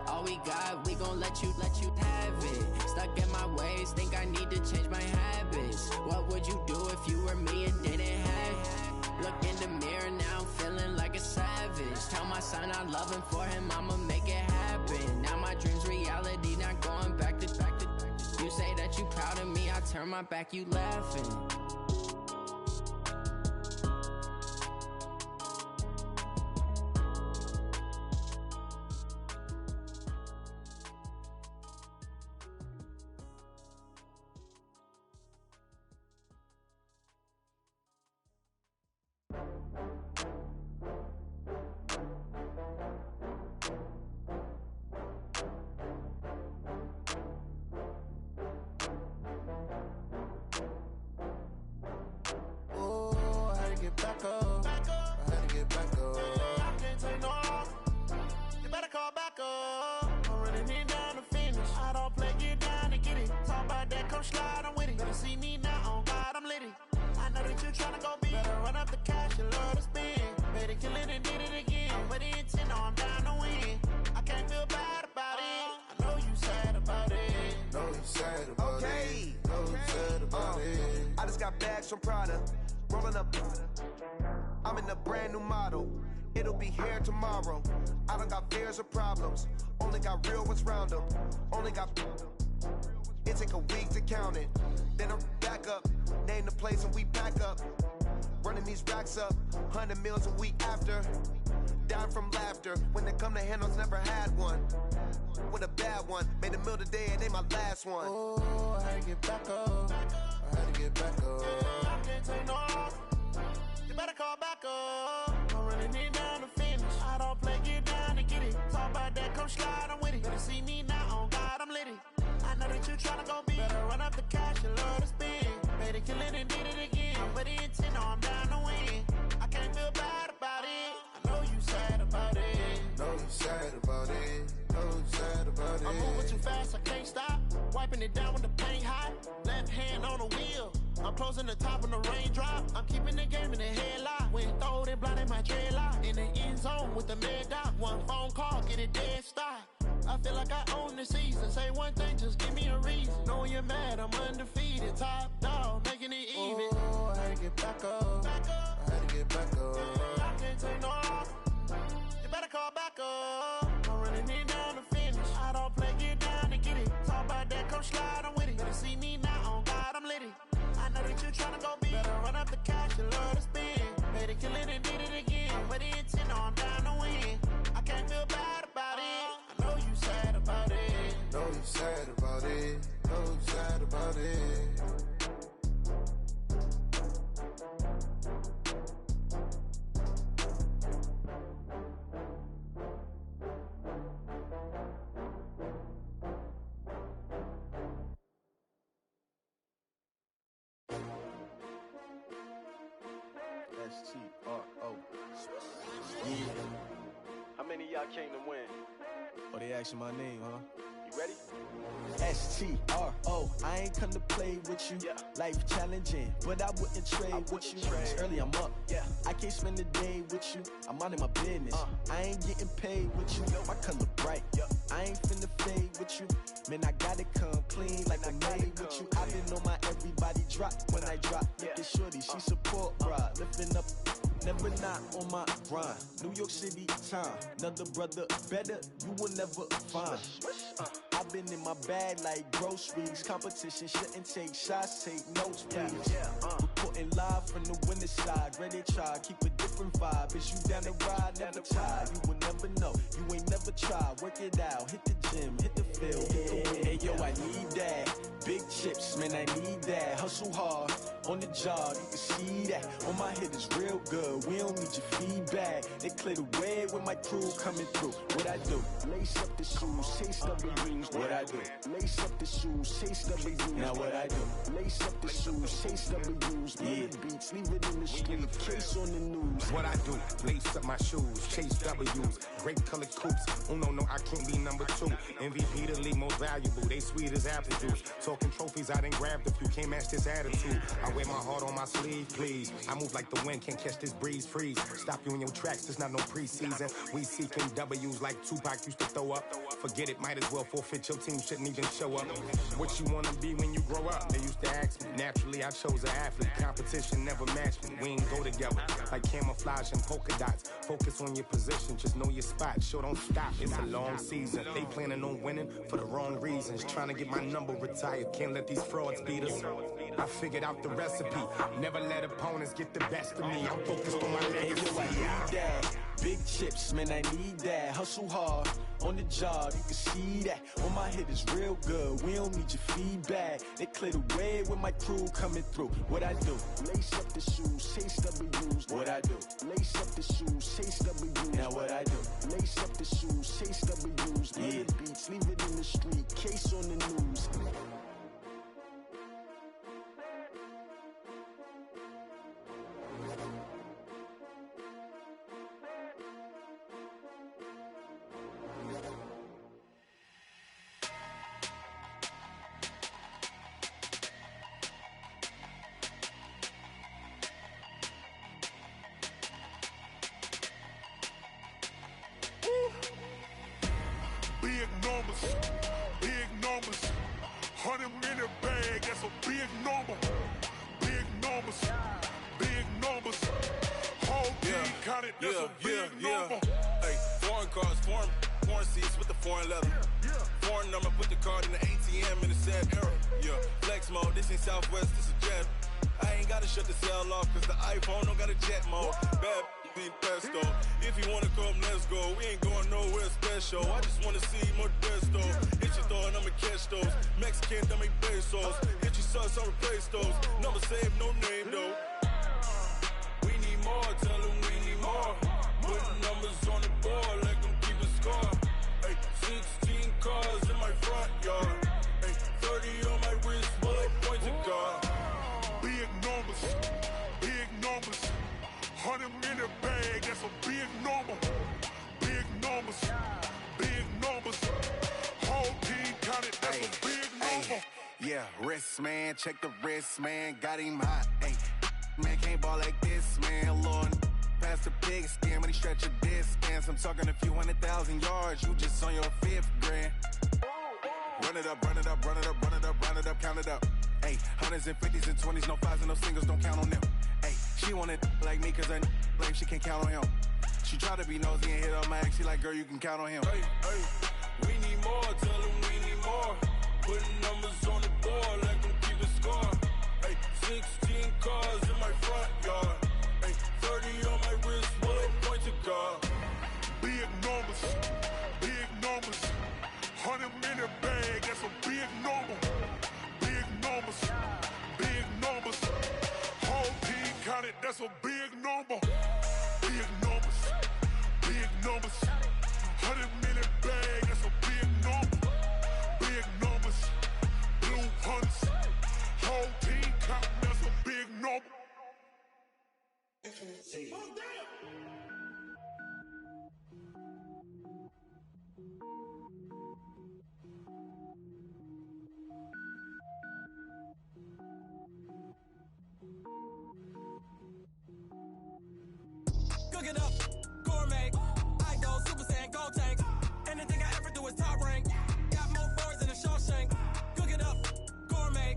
All we got, we gon' let you have it. Stuck in my ways, think I need to change my habits. What would you do if you were me and didn't have it? Look in the mirror, now I'm feeling like a savage. Tell my son I love him, for him I'ma make it happen. Now my dream's reality, not going back to. You say that you proud of me, I turn my back, you laughing. From Prada, rolling up. I'm in a brand new model. It'll be here tomorrow. I don't got fears or problems. Only got real ones round them. Only got. It take a week to count it. Then I'm back up. Name the place and we back up. Running these racks up. 100 meals a week after. Dying from laughter. When they come to handles, never had one. With a bad one. Made a meal today and ain't my last one. Oh, I had to get back up. I had to get back up. I can't take no loss. You better call back up. I'm running it down to finish. I don't play, get down to get it. Talk about that, come slide, I'm with it. Better see me now, on God, I'm litty. I know that you tryna go big. Better run up the cash, you love to spend. Made it, kill it, and did it again. But the intent, no, I'm down to win. I can't feel bad about it. I know you sad about it. Know you sad about it. Know you sad about it. I'm moving too fast, I can't stop. Wiping it down with the paint hot. Left hand on the wheel. I'm closing the top when the raindrop. I'm keeping the game in the headlock. When throwed and blinded my dreadlock. In the end zone with the mad dot. One phone call, get it dead stop. I feel like I own the season. Say one thing, just give me a reason. Knowing you're mad, I'm undefeated. Top dog, making it even. Oh, I had to get back up. I had to get back up. I can't take no loss. You better call back up. I'm running it down to finish. I don't play, get down to get it. Talk about that, come slide, I'm with it. Better see me now, on God, I'm litty. I know that you tryna go big. Better run up the cash, you love to spend. Made it, kill it, and did it again. But the intent, no, I'm down to win. I can't feel bad about it. I know you sad about it. Know you sad about it. Know you sad about it. see I came to win. Oh, they asking my name, huh? You ready? STRO, I ain't come to play with you. Yeah. Life challenging, but I wouldn't trade with you. It's early, I'm up. Yeah. I can't spend the day with you. I'm minding my business. I ain't getting paid with you. My color bright. I ain't finna fade with you. Man, I gotta come clean like I'm made with you. I've been on my everybody drop when I drop. Look at shorty, she support ride. Lifting up, never not on my grind. New York City time. Another brother better, you will never find. I've been in my bag like groceries. Competition shouldn't take shots, take notes, please. Reporting live from the winter side. Ready to try, keep a different vibe. Is you down the ride, never tired. You will never know, you ain't never tried. Work it out, hit the gym, hit the field. Hey yo, I need that. Big chips, man, I need that. Hustle hard, on the job, you can see that. On my head is real good, we don't need your feedback. They clear the way with my crew coming through. What I do? Lace up the shoes, chase W's. What I do? Lace up the shoes, chase W's. Now what I do? Lace up the shoes, chase W's. Yeah. Beats, leave it in the street, case on the news. What I do? Lace up my shoes, chase W's. Grape colored coops. Oh no, I can't be number 2. MVP the league most valuable. They sweet as apple juice. Talking trophies, I didn't grab the few. Can't match this attitude. I wear my heart on my sleeve, please. I move like the wind, can't catch this breeze, freeze. Stop you in your tracks, there's not no preseason. We seeking W's like Tupac used to throw up. Forget it, might as well forfeit. Your team shouldn't even show up. What you wanna be when you grow up? They used to ask me. Naturally, I chose an athlete. Competition never matched me. We ain't go together like camouflage and polka dots. Focus on your position, just know your spot. Show don't stop, it's a long season. They planning on winning for the wrong reasons. Trying to get my number retired, can't let these frauds beat us. I figured out the recipe. Never let opponents get the best of me. I'm focused on my legacy. I need that. Big chips, man, I need that. Hustle hard, on the job, you can see that. On my head is real good, we don't need your feedback. They clear the way with my crew coming through. What I do? Lace up the shoes, chase W's. What I do? Lace up the shoes, chase W's. Now what I do? Lace up the shoes, chase W's. Yeah. Beats, leave it in the street, case on the news. Big numbers, 100-minute bag, that's a big number. Big numbers, whole team counted, that's a big number. Hey, foreign cars, foreign seats with the foreign leather. Foreign number, put the card in the ATM in a sad era. Yeah, flex mode, this ain't Southwest, this is jet. I ain't gotta shut the cell off, cause the iPhone don't got a jet mode. Bad be pesto. If you wanna come, let's go. We ain't going nowhere special. I just wanna see more desto. Hit your throw and I'ma catch those. Mexican, dummy pesos. Hit your sus, I'll replace those. Number saved, no name though. We need more, tell them we need more. Put numbers on the board, let them keep a score. Hey, 16 cars in my front yard. Hey, 30 on my wrist, bullet pointed car. Big numbers, 100-minute bag, that's a big number. Big numbers, whole team counted, that's a big number. Yeah, wrist man, check the wrist man, got him hot. Ay, man can't ball like this, man. Lord, past the big skin when he stretch a distance. I'm talking a few 100,000 yards, you just on your 5th grand. Run it up, count it up. Ay, 100s and 50s and 20s, no 5s and no singles, don't count on them. Ay, she want it like me cause I like she can't count on him. She try to be nosy and hit on my ex, she like, girl, you can count on him. Hey, we need more, tell them we need more. Putting numbers on the board, let them keep a score. Hey, 16 cars in my front yard. Hey, 30 on my wrist, bullet pointed car. Big numbers, 100-minute bag, that's a big number. Big numbers, whole team counted, that's a big number. Big numbers, 100-minute bag, that's a big number. tank. Anything I ever do is top rank. Got more bars than a Shawshank. Cook it up, gourmet.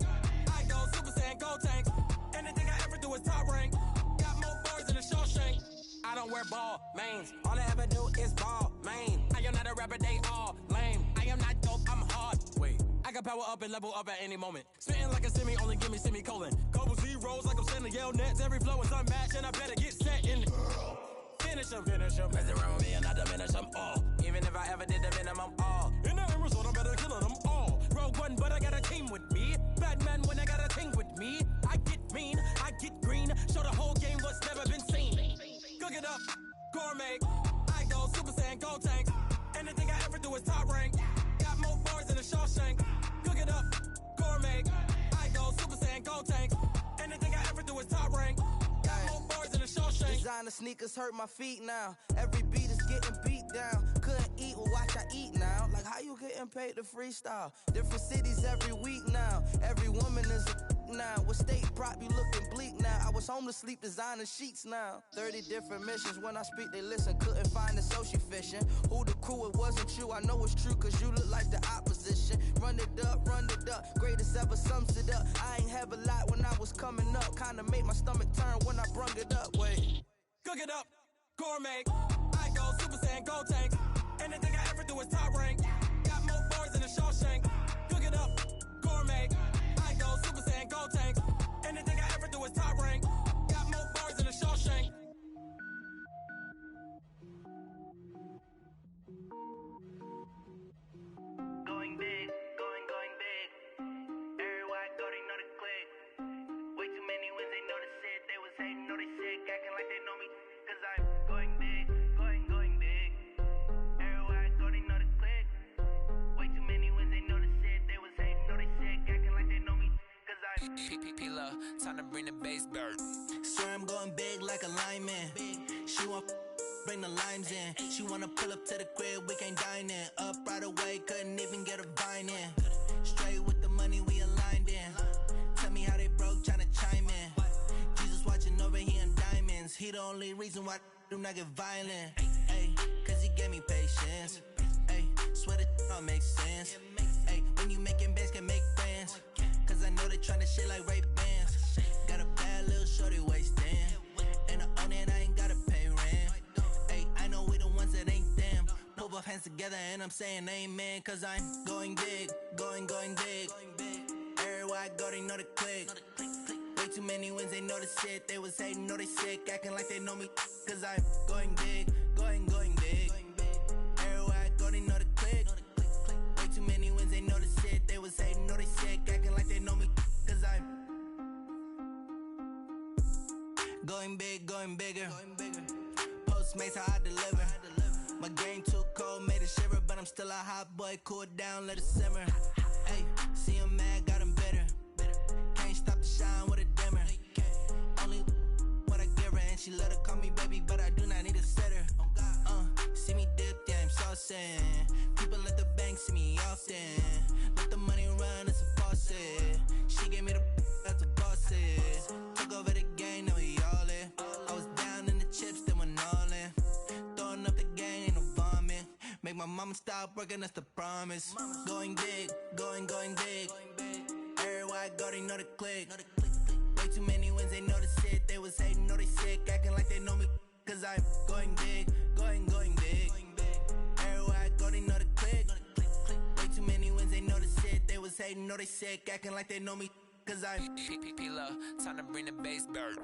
I go Super Saiyan, go tank. Anything I ever do is top rank. Got more bars than a Shawshank. I don't wear ball mains. All I ever do is ball main. I am not a rapper, they all lame. I am not dope, I'm hard. Wait, I can power up and level up at any moment. Spitting like a semi, only give me semicolon. Couple zeros like I'm sending yell nets. Every flow is unmatched and I better get set in. Finish them. Mess around with me and I diminish them all. Even if I ever did the minimum, all. In the end result, I'm better killing them all. Rogue One, but I got a team with me. Batman when I got a team with me. I get mean, I get green. Show the whole game what's never been seen. Cook it up, gourmet. I go Super Saiyan, go tank. Anything I ever do is top rank. Got more bars than a Shawshank. Cook it up, gourmet. I go Super Saiyan, go tank. Anything I ever do is top rank. Got more bars than a Shawshank. Designer sneakers hurt my feet now. Every beat is getting beat down. Couldn't eat, well watch I eat now. Like how you getting paid to freestyle? Different cities every week now. Every woman is a now. With state prop, you looking bleak now. I was homeless, sleep designing sheets now. 30 different missions. When I speak, they listen. Couldn't find the social fishing. Who the crew? It wasn't you. I know it's true, cause you look like the opposition. Run it up. Greatest ever sums it up. I ain't have a lot when I was coming up. Kinda made my stomach turn when I brung it up. Wait. Cook it up, gourmet. I go Super Saiyan, go tank. Anything I ever do is top rank. Got more bars than a Shawshank. Cook it up, gourmet. I go Super Saiyan, go tank. Anything I ever do is top rank. Got more bars than a Shawshank. Going big, going big. Everywhere I go, they know the click. Way too many wins, they know the shit. They was hating, know they sick, acting like they know me. Cause I'm going big, going big. Everywhere I go, they know the click. Way too many wins, they know the shit. They was hating, know they sick, acting like they know me. Cause I'm P-P-P-Love, time to bring the bass bird. Swear I'm going big like a lineman. She want bring the limes in. She wanna pull up to the crib, we can't dine in. Up right away, couldn't even get a vine in. Straight with the money, we aligned in. Tell me how they broke, tryna chime in. Jesus watching over here in diamonds. He the only reason why I do not get violent. Ay, cause he gave me patience. Ay, swear that all makes sense. Ay, when you making bands, can make friends. Cause I know they tryna shit like Ray-Bans. Got a bad little shorty wasting. And I own it, I ain't gotta pay rent. Ay, I know we the ones that ain't them. Pull both hands together and I'm saying amen. Cause I'm going big, going big. Everywhere I go, they know the click. Way too many wins, they know the shit. They was hating, know they sick, acting like they know me. Cause I'm going big, going big. Everywhere I go, they know the click. Way too many wins, they know the shit. They was hating, know they sick, acting like they know me. Cause I'm going big, going bigger. Postmates, how I deliver. My game too cold, made it shiver. But I'm still a hot boy, cool it down, let it simmer. Hey, see him mad, got him bitter. Can't stop the shine with a dimmer. Only what I give her, and she let her call me baby, but I do not need a sitter. See me dip, yeah, I'm saucing. People at the bank see me often. Let the money run, it's a faucet. She gave me the that's a boss is. Took over the game, now we all in. I was down in the chips, then went all in. Throwing up the gang, ain't no vomit. Make my mama stop working, that's the promise. Going big, going big. Everywhere I go, they know the click. Way too many wins, they know the shit. They was hating, know they sick, acting like they know me. Cause I'm going big, going big. Everywhere I go, they know the click. Way too many wins, they know the shit. They was hating, know they sick, acting like they know me. Cause I'm P-P-P-Love, time to bring the bass bird.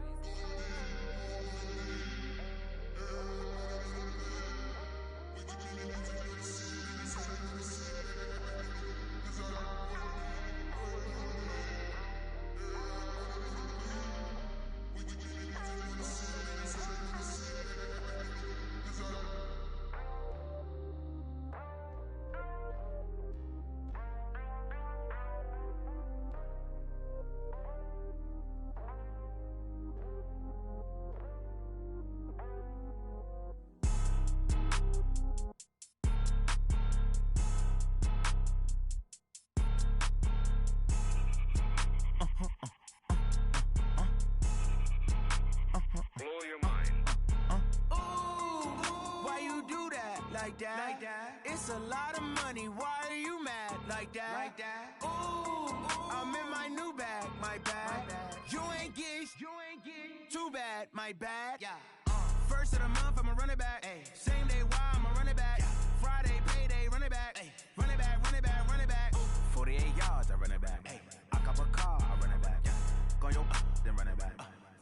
like that? It's a lot of money, why are you mad like that? Ooh, I'm in my new bag, my bad. You ain't get too bad, my bad. First of the month, I'ma run it back. Same day, why I'ma run it back. Friday, payday, run it back. Run it back, run it back, run it back. 48 yards, I run it back. I cop a car, I run it back. Go your then run it back.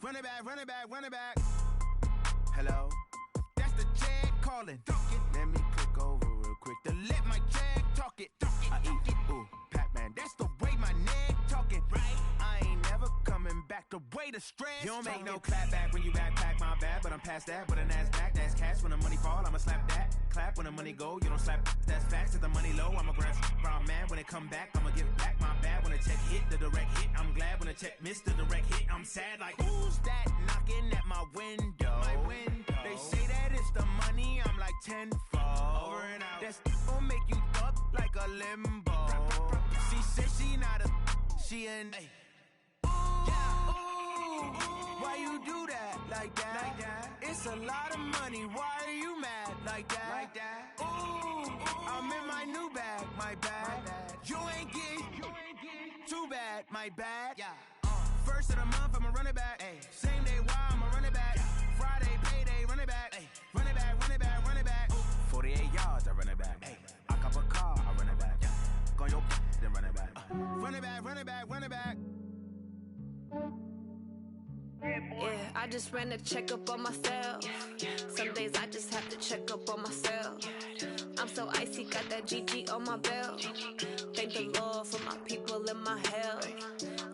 Run it back, run it back, run it back. Hello? That's the jag calling. Let me click over real quick to let my jag talk it. I eat it, ooh, Pac-Man. That's the way my neck talking. Right? I ain't never coming back the way the stress. You don't make no clap back when you backpack, my bad. But I'm past that, but a NASDAQ, that's cash. When the money fall, I'ma slap that. Clap when the money go, you don't slap. That's facts. If the money low, I'ma grab brown man. When it come back, I'ma give back my bad. When the check hit, the direct hit. I'm glad when the check missed the direct hit. I'm sad like, who's that knocking at my window? They say that it's the money, I'm like tenfold. Over and out. That's gon' make you up like a limbo. She said she not a, she an. Why you do that like that? It's a lot of money, why are you mad like that? Ooh, I'm in my new bag, my bad. You ain't get too bad, my bad. First of the month, I'ma run it back. Same day, why I'ma run it back. Friday, payday, run it back. Run it back, run it back, run it back. 48 yards, I run it back. I cop a car, I run it back. Go your then run it back. Run it back, run it back, run it back. Yeah, I just ran a checkup on myself. Some days I just have to check up on myself. I'm so icy, got that GG on my belt. Thank the Lord for my people and my health.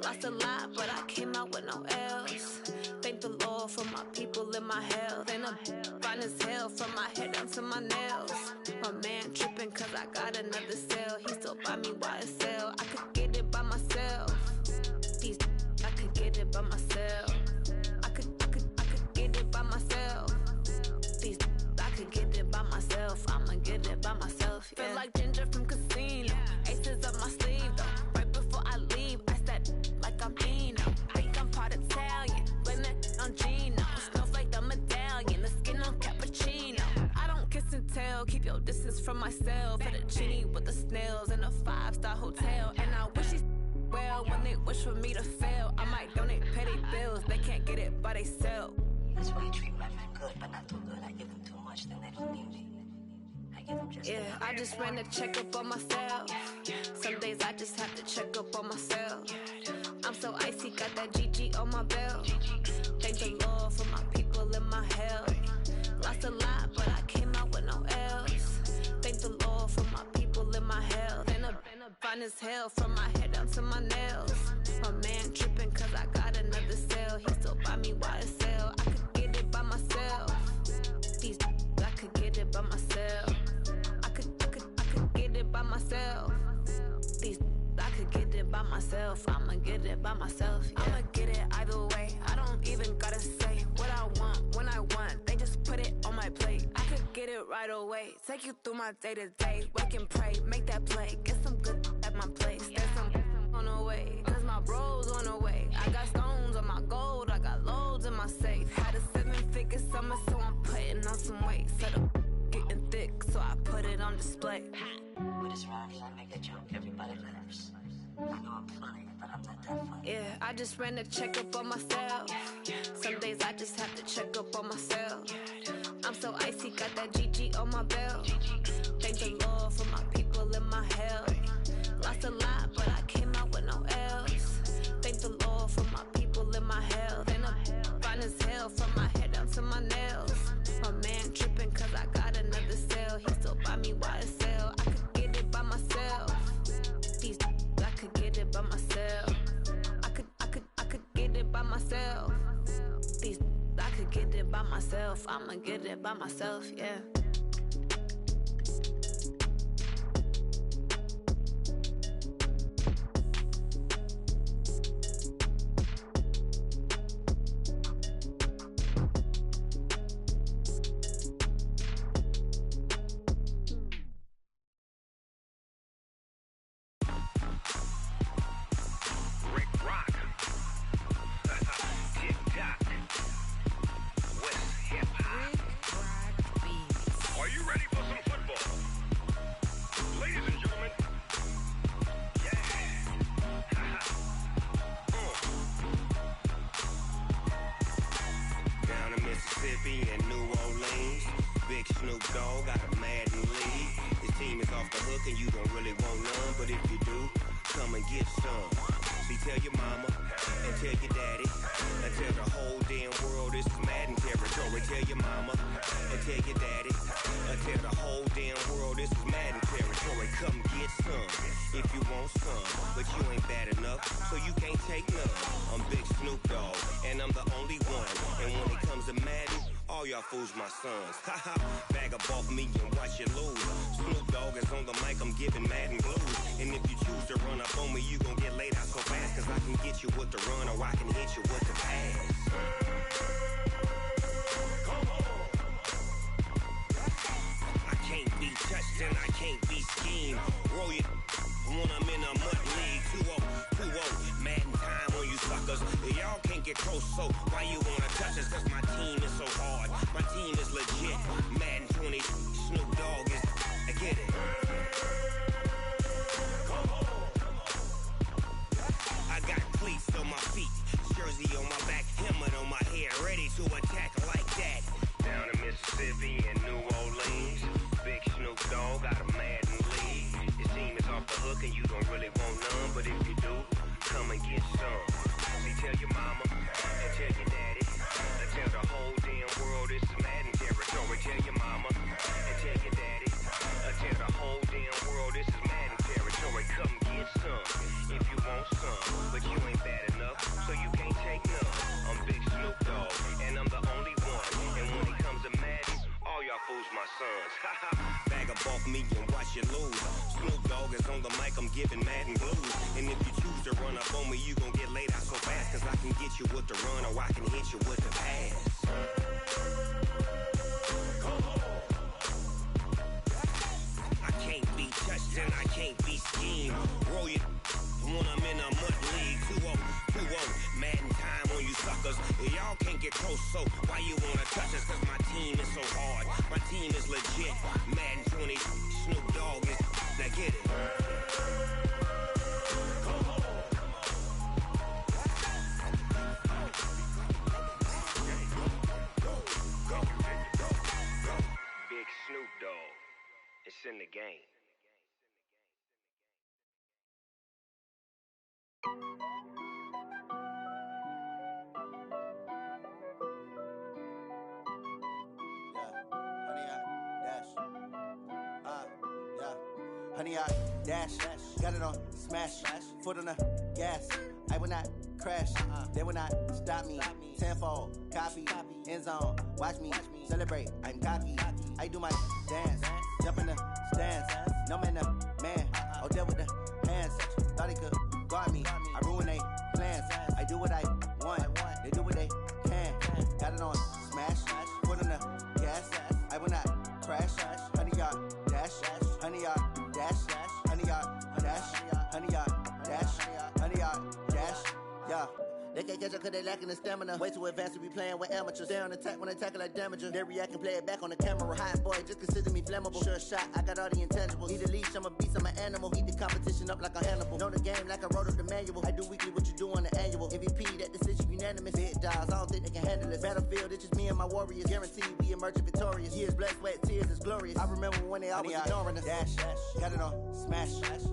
Lost a lot, but I came out with no else. Thank the Lord for my people and my health. And I'm fine as hell from my head down to my nails. My man tripping cause I got another cell. He still buy me YSL. I could get it by myself. I could get it by myself. I could get it by myself. I could get it by myself. I'ma get it by myself. Yeah. Feel like Ginger from Casino. Aces up my sleeve though. Right before I leave, I said like I'm Dino. Think I'm part Italian. Blame it on Gino. Snowflake the medallion. The skin on cappuccino. I don't kiss and tell. Keep your distance from myself. Fettuccine with the snails in a 5-star hotel. And I wish he's well when they wish for me to fail. I might donate petty bills. They can't get it by themselves. That's why you treat women good, but not too good. I give them too much, then they don't need me. I give them just I just ran a checkup on myself. Some days I just have to check up on myself. I'm so icy, got that GG on my belt. Thank the Lord for my people and my health. Lost a lot, but I came out with no else. Thank the Lord for my people and my health. And I'm fine as hell from my head down to my nails. My man tripping cause I got another cell. He still buy me YSL. I could get it by myself. I could get it by myself. I could get it by myself. I could get it by myself. I'ma get it by myself. Yeah. I'ma get it either way. I don't even gotta say what I want when I want. They just put it on my plate. I could get it right away. Take you through my day to day. Wake and pray, make that play. Get some good at my place. There's some on the way. Cause my bros on the way. I got stones on my gold. I got loads in my safe. Had a 7-figure summer, so I'm putting on some weight. Set up getting thick, so I put it on display. With this ride, I make a joke, everybody laughs. I know I'm funny, but I'm not that funny. Yeah, I just ran a checkup on myself. Some days I just have to check up on myself. I'm so icy, got that GG on my belt. Thank the Lord for my people and my health. Lost a lot, but I came out with no else. Thank the Lord for my people and my health. And I'm fine as hell from my head down to my nails. My man tripping cause I got another cell. He still buy me YSL. I could get it by myself. I could get it by myself. I could get it by myself. I could get it by myself. I'ma get it by myself, yeah. Are you ready for some football? hook and you don't really want none. But if you do, come and get some. See, tell your mama and tell your daddy and tell the whole damn world this is Madden territory. Tell your mama and tell your daddy and tell the whole damn world this is Madden territory. Come get some if you want some, but you ain't bad enough, so you can't take none. I'm Big Snoop Dogg, and I'm the only one. And when it comes to Madden, all y'all fools my sons. Haha, bag up off me and watch you lose. Snoop Dogg is on the mic, I'm giving Madden blues. And if you choose to run up on me, you gon' get laid out so fast, cause I can get you with the run or I can hit you with the pass. I can't be touched and I can't be schemed. Roll you when I'm in a mud league. 2-0, Madden time on you suckers. Y'all can't get close, so why you wanna touch us? Cause my team is so hard, my team is legit. Madden 20, Snoop Dogg is, I get it. I got cleats on my feet, jersey on my back, helmet on my head, ready to attack like that. Down in Mississippi and New Orleans, Big Snoop Dogg got a Madden league. Your team is off the hook and you don't really want none, but if you do, come and get some. See, tell your mama and tell your daddy and tell the whole damn world this is Madden territory. Tell your mama and tell your daddy and tell the whole damn world this is Madden territory. Come get some if you want some, but you ain't bad enough, so you can't take none. I'm Big Snoop Dogg, and I'm the only one. And when it comes to Madden, all y'all fools my sons. Haha, bag up off me and watch you lose. Snoop Dogg is on the mic, I'm giving Madden blues. And if you choose to run up on me, you gon' get laid out so fast, cause I can get you with the run or I can hit you with the pass. I can't be touched and I can't be schemed. Roll you when I'm in a mud league. 2-0, Madden time on you suckers. Y'all can't get close, so why you wanna touch us? Cause my team is so hard, my team is legit. Madden 20, Snoop Dogg is, now get it. Big Snoop Dogg, it's in the game. Honey, I dash, got it on smash, foot on the gas. I will not crash, they will not stop me. Tenfold, copy, end zone, watch me celebrate. I'm cocky, I do my dance, jump in the stands. No man, man, oh, there with the hands. Thought he could guard me, I ruin they plans. I do what I want, they do what they can. Got it on smash, foot on the gas. I will not crash, honey, y'all dash, honey, y'all dash, honey, y'all dash, honey, y'all dash, honey, y'all dash, yeah. They can't catch up cause they lacking the stamina. Way too advanced to be playing with amateurs. Stay on attack when they tackle like damager. They react and play it back on the camera. Hot boy, just consider me flammable. Sure shot, I got all the intangibles. Need a leash, I'm a beast, I'm an animal. Eat the competition up like a Hannibal. Know the game like I wrote up the manual. I do weekly what you do on the annual. MVP, that decision unanimous. Big dogs, I don't think they can handle this. Battlefield, it's just me and my warriors. Guaranteed we emerge victorious. Years, blood, sweat, tears, it's glorious. I remember when they always ignoring us. Dash, got it on smash,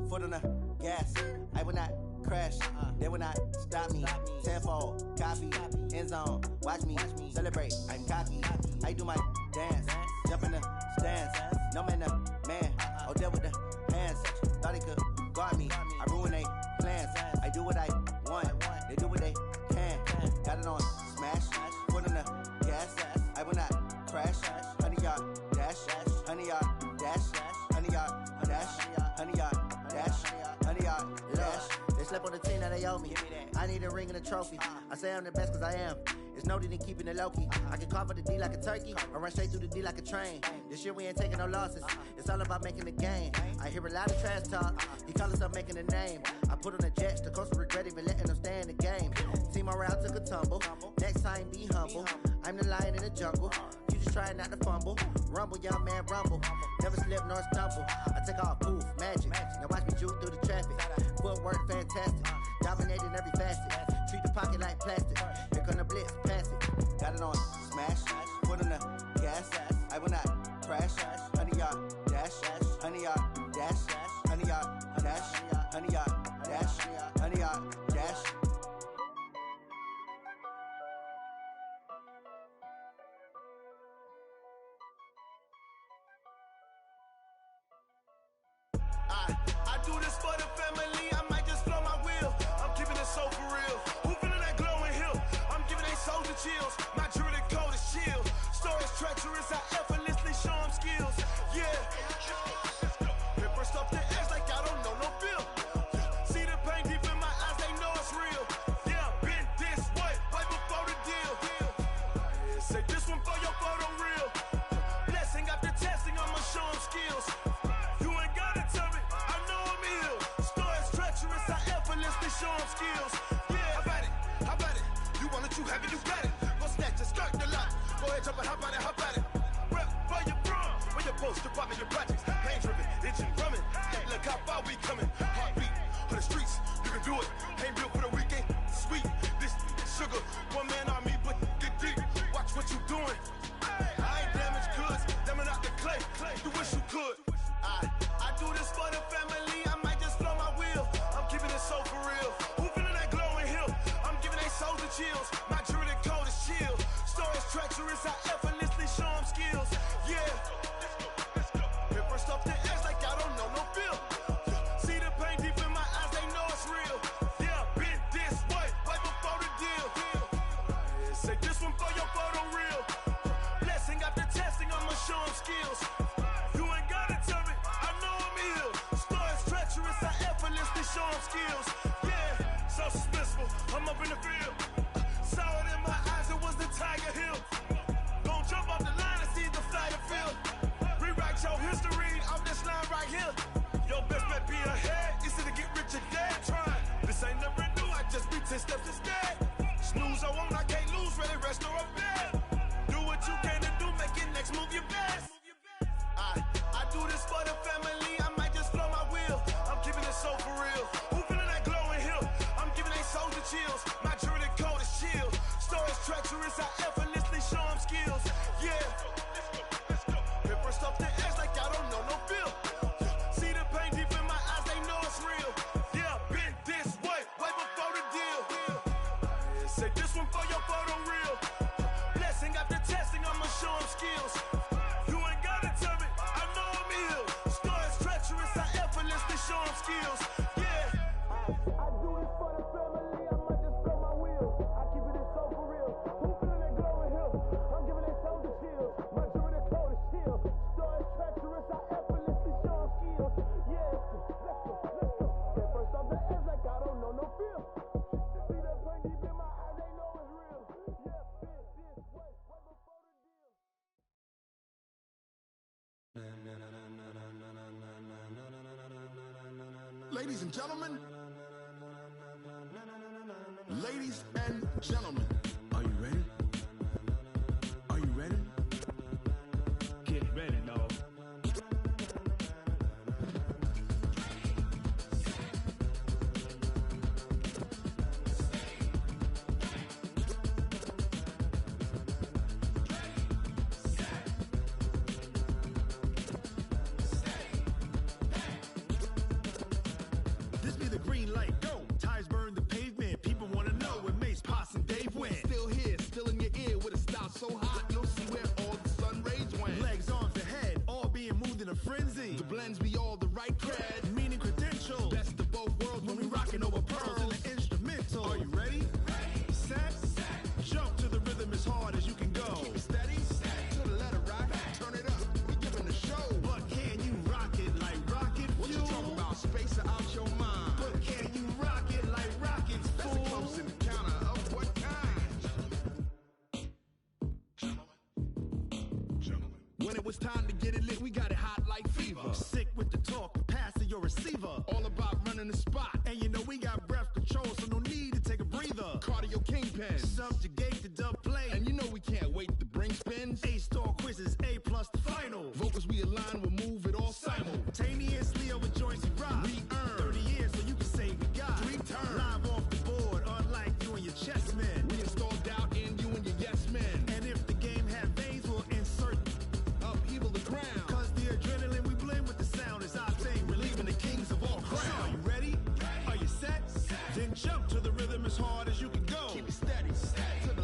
foot on the gas. I will not crash, they will not stop me. Tenfold, copy, end zone, watch me celebrate. I'm cocky, I do my dance, jump in the stands. No man, man, oh, there with the hands. Thought he could guard me, I ruin they plans. I do what I want, they do what they can. Got it on smash, foot on the gas. I will not crash, honey, y'all dash, honey, y'all dash, honey, y'all dash, honey, y'all dash, honey, y'all dash. They slept on the team that they owe me. I need a ring and a trophy. I say I'm the best cause I am. It's no need in keeping it low-key. I can carve up the D like a turkey or run straight through the D like a train. This year we ain't taking no losses. It's all about making the game. I hear a lot of trash talk. He call himself making a name. I put on the Jets. The coach will regret even letting them stay in the game. Team morale took a tumble. Next time be humble. I'm the lion in the jungle. You just try not to fumble. Rumble, young man, rumble. Never slip nor stumble. I take off, poof, magic. Now watch me juke through the traffic. Footwork fantastic. Dominating every facet. Treat the pocket like plastic. Here come the blitz, pass it. Got it on smash. Foot on the gas. I will not crash. Honey, y'all dash. Honey, y'all dash. skills. Yeah, how about it? You want it, you have it, you got it. Go snatch a skirt the lot. Go ahead, jump and hop on it. Rep where you from? Where your post, department, your projects. Pain driven, itching, drumming. Hey, look how far we coming. Heartbeat on the streets, you can do it. Ain't built for the weekend. Sweet, this sugar, one man army, but get deep. Watch what you doing. I ain't damaged goods, damn out the clay. You wish you could. I do this for the family. I might just blow my wheel. I'm keeping it so for real. Who feeling that glowing hill? I'm giving they souls the chills. My jewelry code is chill. Stories treacherous, I effortlessly show them skills. Yeah. Hit first off the edge like I don't know no feel. See the pain deep in my eyes, they know it's real. Yeah, been this way, right before the deal. Say this one for your photo reel. Blessing after testing, I'ma show them skills. You ain't gotta tell me, I know I'm ill. Stories treacherous, I effortlessly show them skills. Yeah, so suspenseful, I'm up in the field. Saw it in my eyes, it was the Tiger Hill. Don't jump off the line and see the flight of field. Rewrite your history off this line right here. Your best bet be ahead, easy to get rich or dead. Trying, this ain't never new, I just be 10 steps instead. Snooze I won't, I can't lose, ready, rest or a bed. Do what you can to do, make it next move your best. I do this for the family, I might just blow my wheel. I'm keeping it so for real. Who feeling that glowing hill? I'm giving they souls the chills. My jewelry code is chill. Stories treacherous, I effortlessly show them skills. Yeah. Hit first off the edge like I don't know no feel. See the pain deep in my eyes, they know it's real. Yeah, been this way, way before the deal. Say this one for your photo reel. Blessing after testing, I'ma show them skills. You ain't gotta tell me, I know I'm ill. Stories treacherous, I effortlessly show them skills. Yeah. I do this for the family, I might just blow my wheel. I keep it so for real. Who feeling that glowing hill? I'm giving they souls the chills. My jewelry code is chill. Stories treacherous, I effortlessly show them skills. Yeah, let's go. Get first off the edge like I don't know no feel. See that pain deep in my eyes, they know it's real. Yeah, this way, right before the deal. Ladies and gentlemen, ladies and gentlemen, are you ready? Are you ready? Get ready, dog. This be the green light, go. Tires burn the pavement. People wanna know where Mace, Poss, and Dave went. Still here, still in your ear with a style so hot, you'll see where all the sun rays went. Legs, arms, and head, all being moved in a frenzy. The blends be all the right cred, meaning credentials. best of both worlds when we rockin' over pearls. In the instrumental. Are you ready? Set. Jump to the rhythm as hard as you can go. Keep it steady, to the letter rock, turn it up, we giving the show. But can you rock it like rocket What you fuel? talking about, space or out your mind? But can you rock it like rockets, That's a fool? close encounter of what kind? When it was time to get it lit, we got it hot like fever. Sick with the talk, passing your receiver. All about running the spot, And you know we got breath control, so no need to take a breather. cardio kingpin. Subjugate the dub play. And you know we can't wait to bring spins. A-star quizzes, A+ the final. Vocals we align, we'll move it all Simultaneously over joints we rock. We earn 30 years so you can say we got 3 turns. live off the board, unlike you and your chess men. We install doubt in you and your yes men. And if the game had veins, we'll insert Upheaval the crown. Cause the adrenaline we blend with the sound is our thing, relieving the kings of all crowns. So are you ready? Are you set? Then jump to the rhythm as hard as you can go. Keep it steady, to the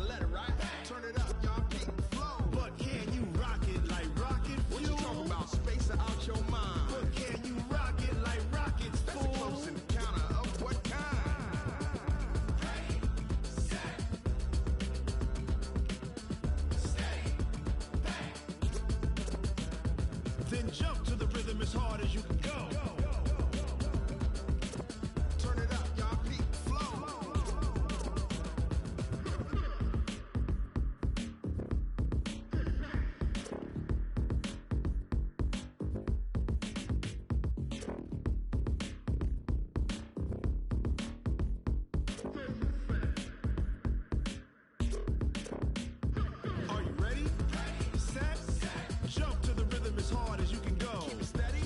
hard as you can go. Keep it steady,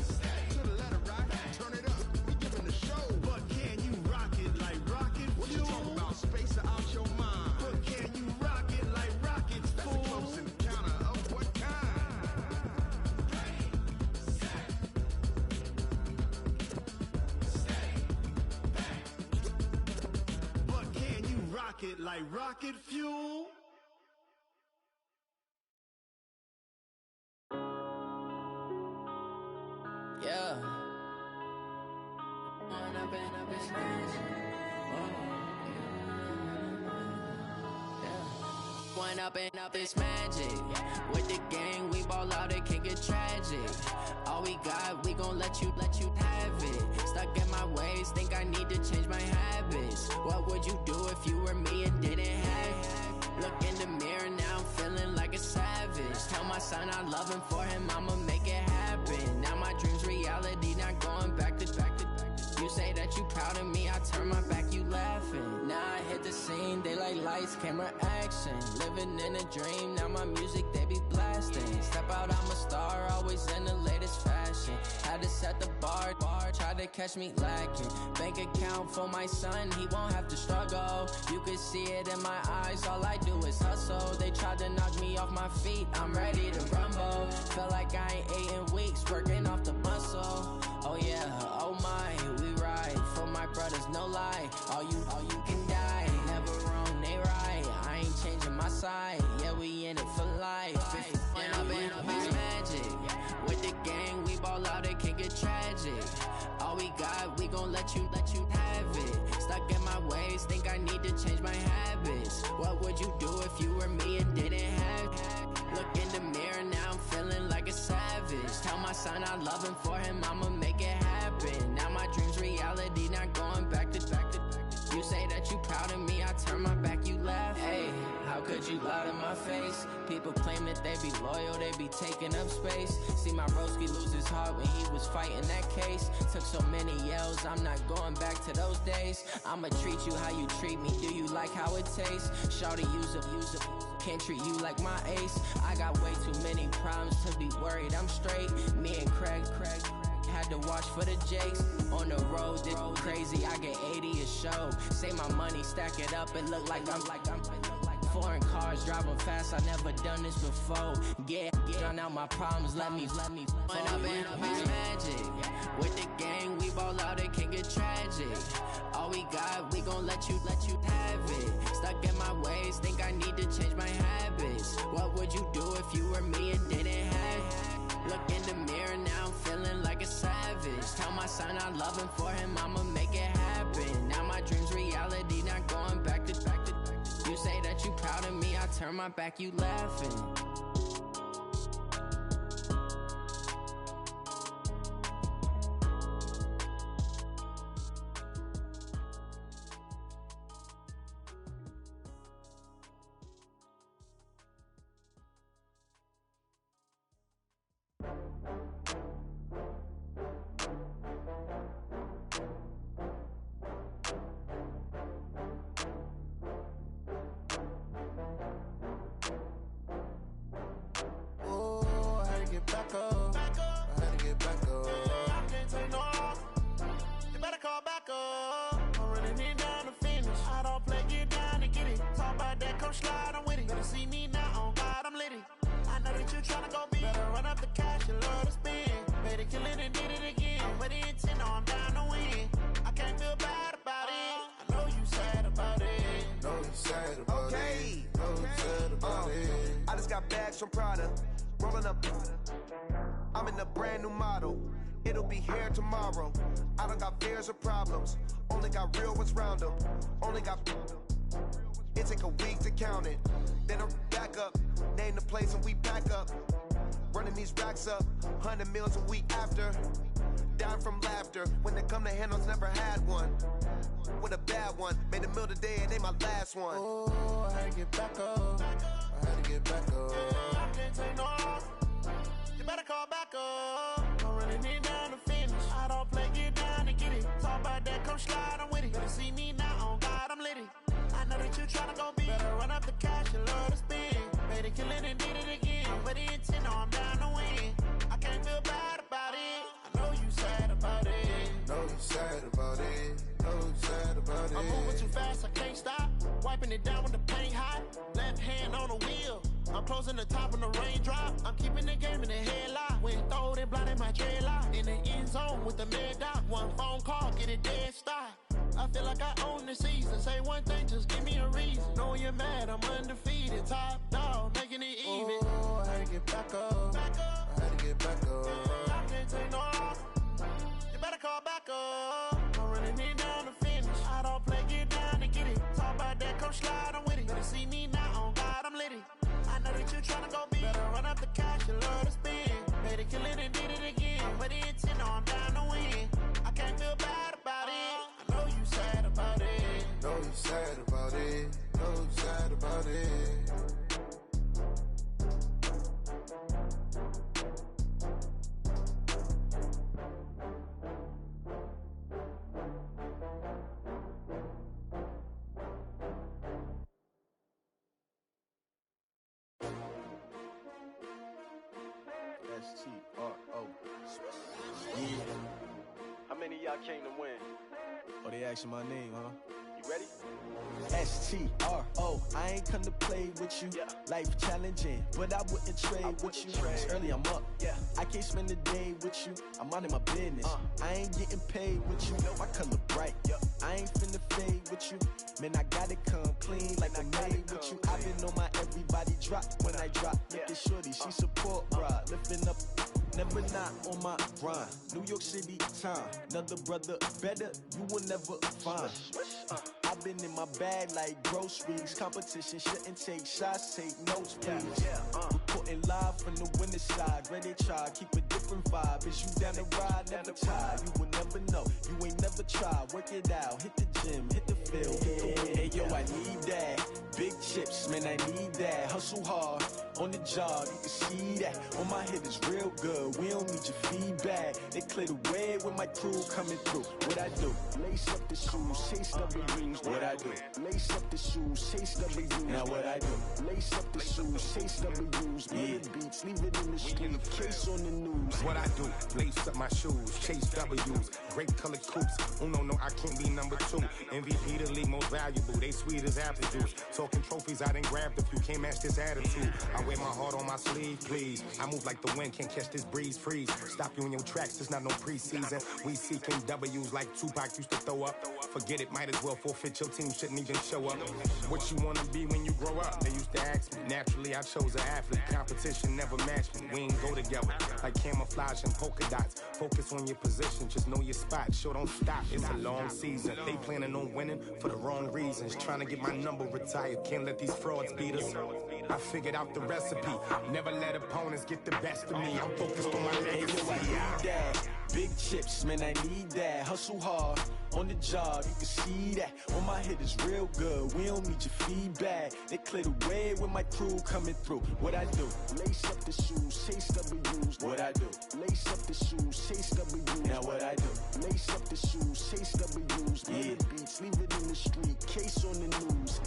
to the letter right. Turn it up, we giving the show. But can you rock it like rocket fuel? What you talking about? Space out your mind. But can you rock it like rockets, fool? That's a close encounter of what kind? But can you rock it like rocket fuel? Yeah. Went up and up, it's magic. With the gang, we ball out, it can get tragic. All we got, we gon' let you have it. Stuck in my ways, think I need to change my habits. What would you do if you were me and didn't have it? Look in the mirror, now I'm feeling like a savage. Tell my son I love him, for him I'ma make it happen. Now my dream's reality, not going back to. You say that you proud of me, I turn my back, you laughing. Now I hit the scene, they like lights, camera, action. Living in a dream, now my music, they be blasting. Step out, I'm a star, always in the latest fashion. Had to set the bar, tried to catch me lacking. Bank account for my son, he won't have to struggle. You can see it in my eyes, all I do is hustle. They tried to knock me off my feet, I'm ready to rumble. Feel like I ain't ate in weeks, working off the muscle. Oh yeah, oh my, we ride for my brothers, no lie. All you can die, never wrong, they right. I ain't changing my side, yeah, we in it for life. When I've been up, it's magic. With the gang, we ball out, it can get tragic. All we got, we gon' let you have it. Stuck in my ways, think I need to change my habits. What would you do if you were me and didn't have it? Look in the mirror, now I'm feeling like a savage. Tell my son I love him, for him I'ma make it happen. Now my dream's reality, not going back to. You say that you proud of me, I turn my back, you laugh. Hey, how could you lie to my face? People claim that they be loyal, they be taking up space. See my broski lose his heart when he was fighting that case. Took so many yells, I'm not going back to those days. I'ma treat you how you treat me, do you like how it tastes? Shawty, use up, can't treat you like my ace. I got way too many problems to be worried, I'm straight. Me and Craig had to watch for the Jakes. On the road, this crazy, I get 80 a show. Say my money, stack it up, it look like I'm foreign cars, driving fast, I never done this before. Drown out my problems, let me When I've been up, it's magic. With the gang, we ball out, it can get tragic. All we got, we gon' let you have it. Stuck in my ways, think I need to change my habits. What would you do if you were me and didn't have it? Look in the mirror, now I'm feeling like a savage. Tell my son I love him, for him I'ma make it happen. Now my dream's reality, not going back to. You say that you proud of me, I turn my back, you laughing. From Prada, rolling up. I'm in a brand new model. It'll be here tomorrow. I don't got fears or problems. Only got real ones round them. Only got. It take a week to count it. Then I back up. Name the place and we back up. Running these racks up. 100 meals a week after. Down from laughter. When they come to handles, never had one. With a bad one. Made a meal today and ain't my last one. Oh, I had to get back up. I had to get back up. I can't take no loss. You better call back up. I'm running it down to finish. I don't play, get down and get it. Talk about that, come slide, I'm with it. Better see me now, on God, I'm litty. I know that you tryna go big. Better run up the cash, you love to spend. Made a killing and did it again. With the intent, no, I'm down to win. I can't about it. I'm moving too fast, I can't stop. Wiping it down when the paint hot. Left hand on the wheel. I'm closing the top when the raindrop. I'm keeping the game in the headlock. When throwed and blinded my dreadlock. In the end zone with the mad dot. One phone call, get it dead stop. I feel like I own the season. Say one thing, just give me a reason. Knowing you're mad, I'm undefeated. Top dog, making it even. Oh, I had to get back up. I had to get back up. I can't take no off. You better call back up. I'm running it down to finish. I don't play, get down and get it. Talk about that, come slide, I'm with it. Better see me now, on God, I'm lit it. I know that you tryna go big. Better run up the cash, you love to spin. Made it, kill it, and did it again. But the intent, no, I'm down to win. I can't feel bad about it. I know you sad about it. Know you sad about it. Know you sad about it. S-T-R-O. Yeah. How many of y'all came to win? Oh, they asking my name, huh? You ready? S-T-R-O. I ain't come to play with you. Yeah. Life challenging, but I wouldn't trade with you. It's early, I'm up. Yeah. I can't spend the day with you. I'm minding my business. I ain't getting paid with you. My color bright. Yep. I ain't finna fade with you. Man, I gotta come clean like I made with you. I've been on my everybody drop when I drop. Look at shorty, she support ride. Lifting up, never not on my grind. New York City time. Another brother better, you will never find. I've been in my bag like groceries. Competition shouldn't take shots, take notes, please. Reporting live from the winning side. Ready to try, keep a different vibe. Is you down the ride, never tired. You will never know, you ain't never tried. Work it out, hit the gym, hit the field, hit the win. Hey yo, I need that. Big chips, man, I need that. Hustle hard, on the job, you can see that. On my head is real good, we don't need your feedback. They clear the way with my crew coming through. What I do? Lace up the shoes, chase W's. What I do? Lace up the shoes, chase W's. Now what I do? Lace up the shoes, chase W's. Yeah. Beats, leave it in the street, case on the news. What I do? Lace up my shoes, chase W's. Great colored coops. Uno, no, I can't be number two. MVP the league most valuable. They sweet as apple juice. Talking trophies, I didn't grab the few. Can't match this attitude. I wear my heart on my sleeve, please. I move like the wind, can't catch this breeze, freeze. Stop you in your tracks, there's not no preseason. We seeking W's like Tupac used to throw up. Forget it, might as well forfeit. Your team shouldn't even show up. What you wanna be when you grow up? They used to ask me. Naturally, I chose an athlete. Competition never matched me. We ain't go together like camouflage and polka dots. Focus on your position, just know your spot. Sure, don't stop. It's a long season. They planning on winning for the wrong reasons. Trying to get my number retired. Can't let these frauds beat us. I figured out the recipe. Never let opponents get the best of me. I'm focused on my legacy. Hey, yo, I need that. Big chips, man, I need that. Hustle hard, on the job, you can see that. On my head is real good, we don't need your feedback. They clear the way with my crew coming through. What I do? Lace up the shoes, chase W's. What I do? Lace up the shoes, chase W's. Now what I do? Lace up the shoes, chase W's. Yeah. Beats, leave it in the street, case on the news.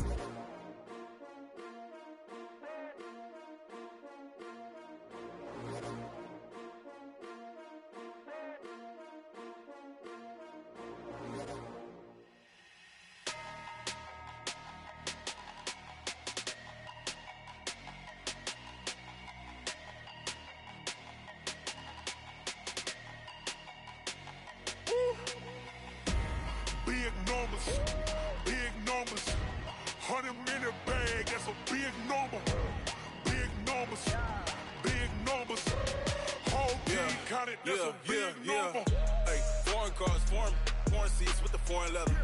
Big numbers, big numbers. 100 minute bag, that's a big number. Big numbers, big numbers. Whole team counted, that's a big number. Hey, foreign cars, foreign seats with the foreign leather.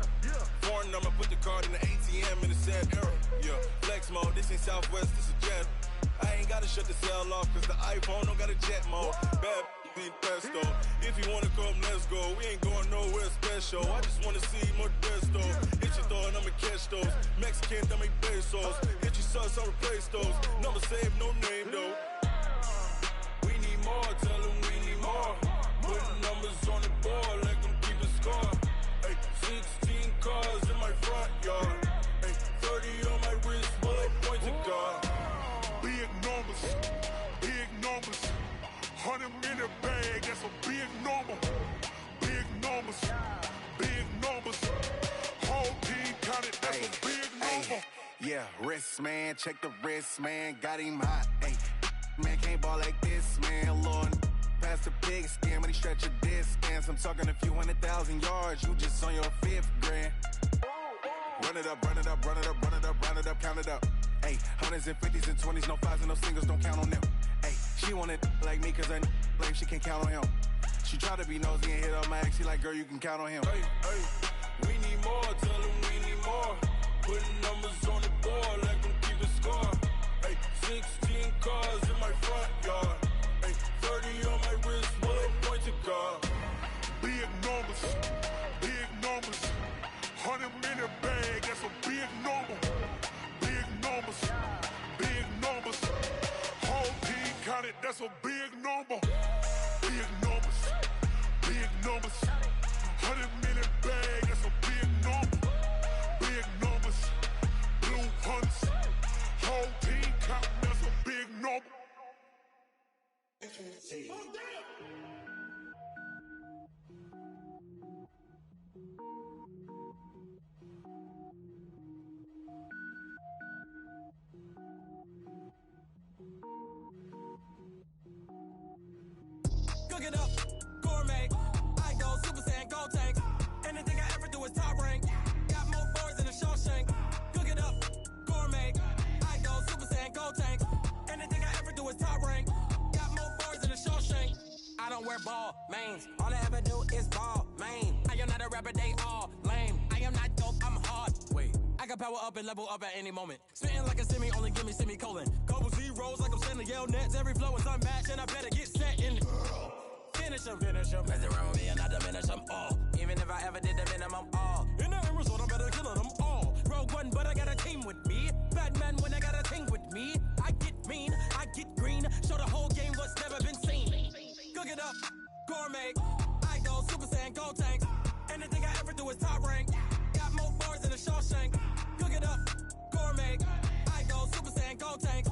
Foreign number, put the card in the ATM in the sad era. Yeah, flex mode, this ain't Southwest, this is jet. I ain't gotta shut the cell off, cause the iPhone don't got a jet mode. Bad need pesto. If you wanna come, let's go. We ain't going nowhere special. I just wanna see more desto. Hit your thought, I'ma catch those. Mexican, I make pesos. Hit your sus, I'll replace those. Number save, no name though. We need more, tell them we need more. Putting numbers on the board, like them keeping score. Hey, 16 cars in my front yard. Hey, 30 on my wrist, bullet point to God. Big numbers, big numbers. 100 minute bag, that's a big number. Big numbers, big numbers. Whole Yeah, wrist, man, check the wrist, man, got him hot. Hey, man, can't ball like this, man. Lord, past the pig skin when he stretch a distance. I'm talking a few 100,000 yards, you just on your 5th grand. Run it up, run it up, run it up, run it up, run it up, count it up. Hey, hundreds and 50s and 20s, no 5s and no singles, don't count on them. Hey, she want it like me, cause I like she can't count on him. She try to be nosy and hit up my ex, she like, girl, you can count on him. Hey, we need more, tell them we need more. Putting numbers on the board, like them keep score. Hey, 16 cars in my front yard. Hey, 30 on my wrist, one pointed guard. Big numbers, big numbers. 100-minute bag, that's a big number. Big numbers, big numbers. Whole team counted, that's a big number. Big numbers, big numbers. 100-minute bag, that's a big number. Big numbers, blue hunts. Whole team counting, that's a big number. Cook it up, gourmet. I go Super Saiyan, gold tank. Anything I ever do is top rank. Got more boards than a Shawshank. Cook it up, gourmet. I go Super Saiyan, gold tank. Anything I ever do is top rank. Got more boards than a Shawshank. I don't wear ball mains. All I ever do is ball main. I am not a rapper, they all lame. I am not dope, I'm hard. Wait, I can power up and level up at any moment. Spitting like a semi, only give me semicolon. Couple zeros like I'm sending yell nets. Every flow is unmatched and I better get set in. Finish him. Mess around with me and I diminish them all. Even if I ever did the minimum, all. In the end result, I'm better killing them all. Rogue One, but I got a team with me. Batman when I got a team with me. I get mean, I get green. Show the whole game what's never been seen. Cook it up, gourmet. I go Super Saiyan, gold tank. Anything I ever do is top rank. Got more bars than a Shawshank. Cook it up, gourmet. I go Super Saiyan, gold tank.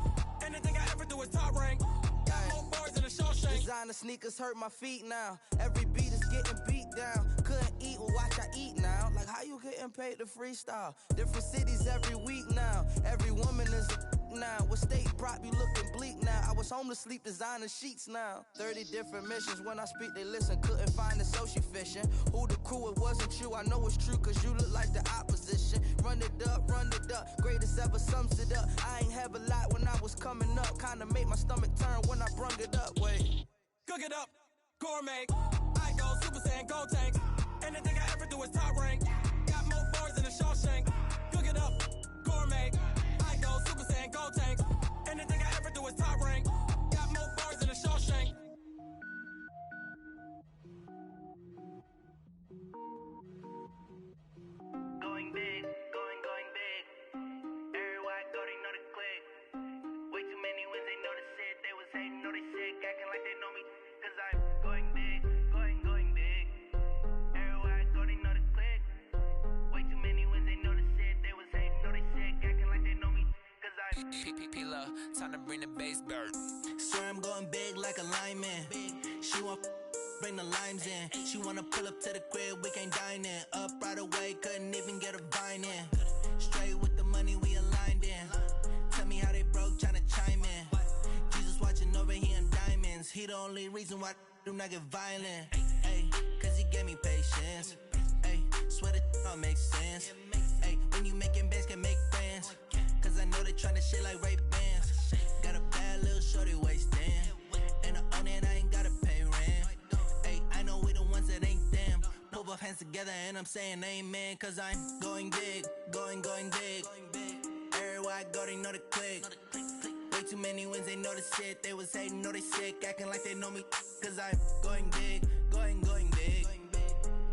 Anything I ever do is top rank. Got more bars than a Shawshank. Designer sneakers hurt my feet now. Every beat is getting beat down. Couldn't eat, well watch I eat now. Like how you getting paid to freestyle? Different cities every week now. Every woman is a now. What state prop you looking bleak now? I was home to sleep designer sheets now. 30 different missions. When I speak they listen. Couldn't find it so she fishing. Who the crew, it wasn't you. I know it's true cause you look like the opposition. Run it up. Greatest ever sums it up. I ain't have a lot when I was coming up. Kinda made my stomach turn when I brung it up. Wait. Cook it up, gourmet. I go Super Saiyan, gold tank. Anything I ever do is top rank. Got more bars than a Shawshank. Cook it up, gourmet. I go Super Saiyan, gold tank. Anything I ever do is top rank. Got more bars than a Shawshank. Going big, going big. Everywhere I go, they know the click. Way too many wins, they know the shit. They was hating, know they sick, acting like they know me. Cause I'm going big, going big. Everywhere I go, they know the click. Way too many wins, they know the shit. They was hating, know they sick, acting like they know me. Cause I'm P-P-P-Love, time to bring the bass bird. Swear I'm going big like a lineman. She want bring the limes in. She wanna pull up to the crib, we can't dine in. Up right away, couldn't even get a vine in. Straight with the money we aligned in. Tell me how they broke, tryna chime in. Jesus watching over here in diamonds. He the only reason why I do not get violent. Ay, cause he gave me patience. Ay, swear that all makes sense. Ay, when you making bands, can make friends. Cause I know they tryna shit like Ray-Bans. Got a bad little shorty wasting. And I own it, I ain't gotta pay rent. Ay, I know we the ones that ain't them. Pull both hands together and I'm saying amen. Cause I'm going big, going big. Everywhere I go, they know the click. Way too many wins, they know the shit. They was hating, know they sick, acting like they know me. Cause I'm going big, going big.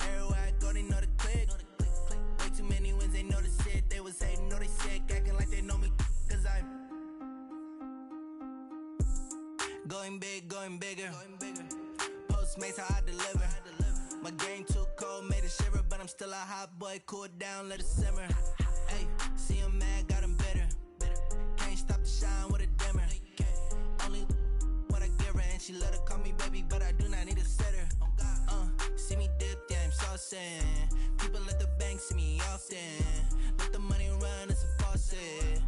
Everywhere I go, they know the click. Way too many wins, they know the shit. They was hating, know they sick, acting like they know me. Cause I'm going big, going bigger. Postmates, how I deliver. My game too cold, made it shiver. But I'm still a hot boy, cool it down, let it simmer. Hey, see him mad, got him bitter. Can't stop the shine with a dimmer. Only what I give her, and she let her call me baby, but I do not need a sitter. See me dip, yeah, I'm saucing. People at the bank see me often. Let the money run, it's a faucet.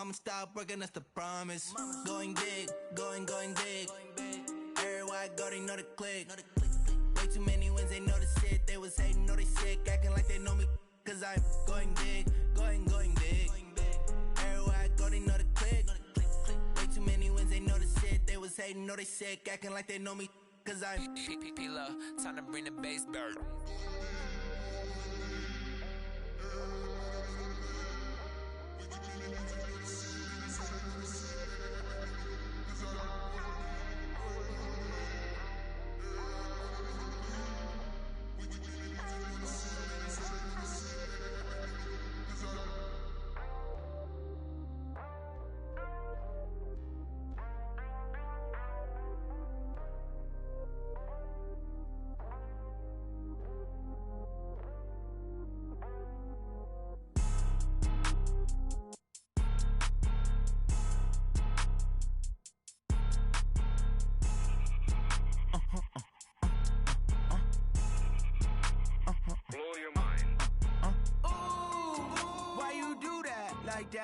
I'ma stop working, that's the promise. Going big, going big. Everywhere I go, they know the click. Way too many wins, they know the shit. They was hating, know they sick, acting like they know me. Cause I'm going big, going big. Everywhere I go, they know the click. Way too many wins, they know the shit. They was hating, know they sick, acting like they know me. Cause I'm P-Lo, time to bring the bass bird.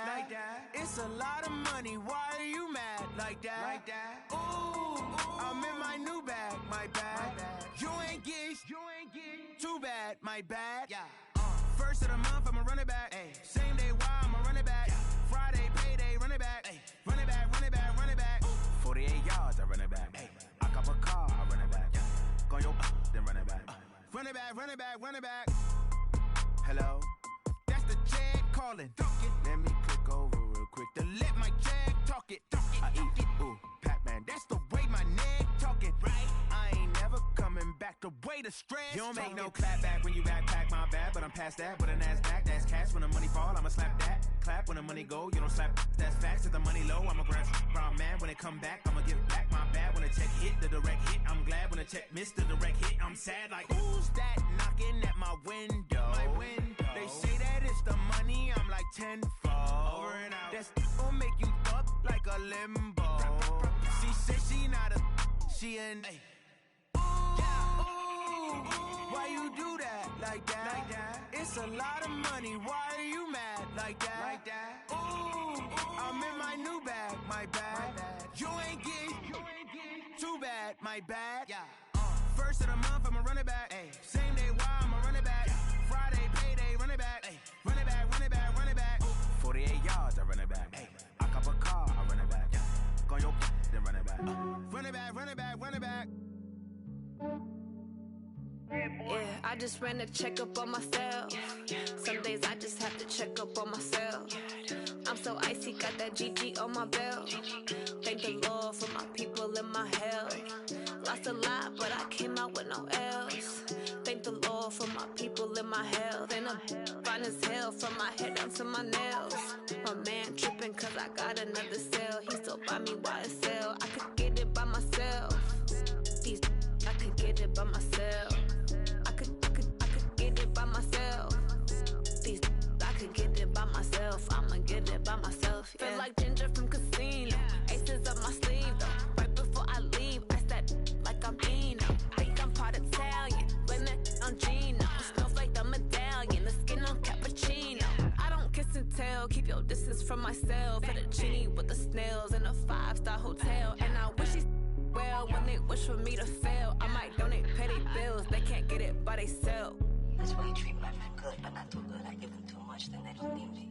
Like that. It's a lot of money. Why are you mad like that? Ooh, I'm in my new bag, my bad. You ain't get too bad, my bad. Yeah. First of the month, I'ma run it back. Ay. Same day, why I'ma run it back. Friday, payday, run it back. Ay. Run it back, run it back, run it back. 48 yards, I run it back. Ay. I cop a car, I run it back. Go your then run it back. Run it back, run it back, run it back. Hello? That's the jag calling. Let me click over real quick. To let my jag talk it. I eat it. Ooh, Pac-Man. That's the way my neck talking. Right? I ain't never coming back the way the stress. You don't make no clap back when you backpack, my bad. But I'm past that with a NASDAQ. That's cash when the money fall. I'ma slap that. Clap when the money go. You don't slap. That's facts. If the money low, I'ma grab brown man. When it come back, I'ma give back my bad. When the check hit, the direct hit. I'm glad when the check missed the direct hit. I'm sad like, who's that knocking at my window? My window. They say that it's the money, I'm like tenfold. Over and out. That's gon' make you up like a limbo. She said she not a, she an. Why you do that like that? It's a lot of money. Why are you mad like that? Ooh, I'm in my new bag, my bad. You ain't get too bad, my bad. Yeah. First of the month, I'ma run it back. Ay. Same day, why I'ma run it back. Friday, payday, run it back. Ay. Run it back, run it back, run it back. 48 yards, I run it back. Ay. I cop a car, I run it back. Go your then run it back. Run it back, run it back, run it back. Yeah, I just ran a checkup on myself. Some days I just have to check up on myself. I'm so icy, got that GG on my belt. Thank the Lord for my people in my health. Lost a lot, but I came out with no L's. Thank the Lord for my people in my health. And I'm fine as hell from my head down to my nails. My man tripping cause I got another cell. He still buy me YSL. I could get it by myself. These I could get it by myself. I could get it by myself. These I could get it by myself. I'ma get it by myself. Yeah. Feel like Ginger from Casino. Aces up my sleeve though. Right before I leave, I said like I'm Dino. Think I'm part Italian. Blame that on Gino. Snowflake the medallion. The skin on cappuccino. I don't kiss and tell. Keep your distance from myself. Fettuccine with the snails in a 5-star hotel. And I wish he's well when they wish for me to fail. I might donate petty bills. They can't get it by themselves. That's why you treat my friend good, but not too good. I give them too much, then they don't need me.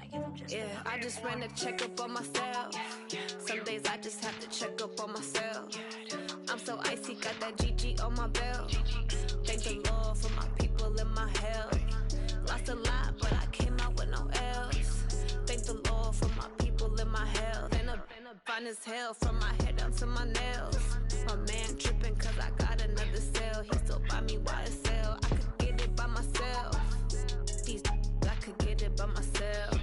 I give them just I just ran a checkup on myself. Some days I just have to check up on myself. I'm so icy, got that GG on my belt. Thank the Lord for my people in my health. Lost a lot, but I came out with no L's. Thank the Lord for my people in my health. And I'm fine as hell from my head down to my nails. My man tripping cause I got another cell. He still buy me YSL. I could get it by myself. These I could get it by myself.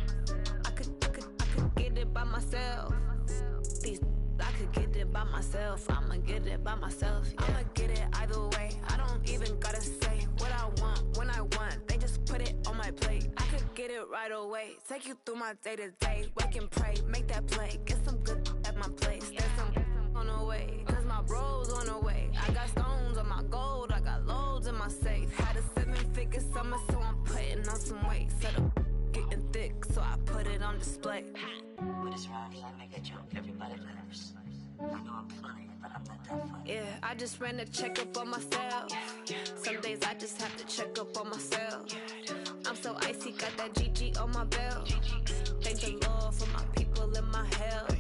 I could get it by myself. These I could get it by myself. I'ma get it by myself. Yeah. I'ma get it either way. I don't even gotta say what I want when I want. They just put it on my plate. I could get it right away. Take you through my day to day. Wake and pray, make that play. Get some good at my place. There's some on the way. Cause my bros on the way. I got stones on my gold. I got loads in my safe. Had a 7-figure summer, so I'm putting on some weight. Set up getting thick, so I put it on display. nigga jump, everybody laughs. I know I'm funny, but I'm not that funny. Yeah, I just ran a checkup on myself. Some days I just have to check up on myself. I'm so icy, got that GG on my belt. Thank the Lord for my people in my health.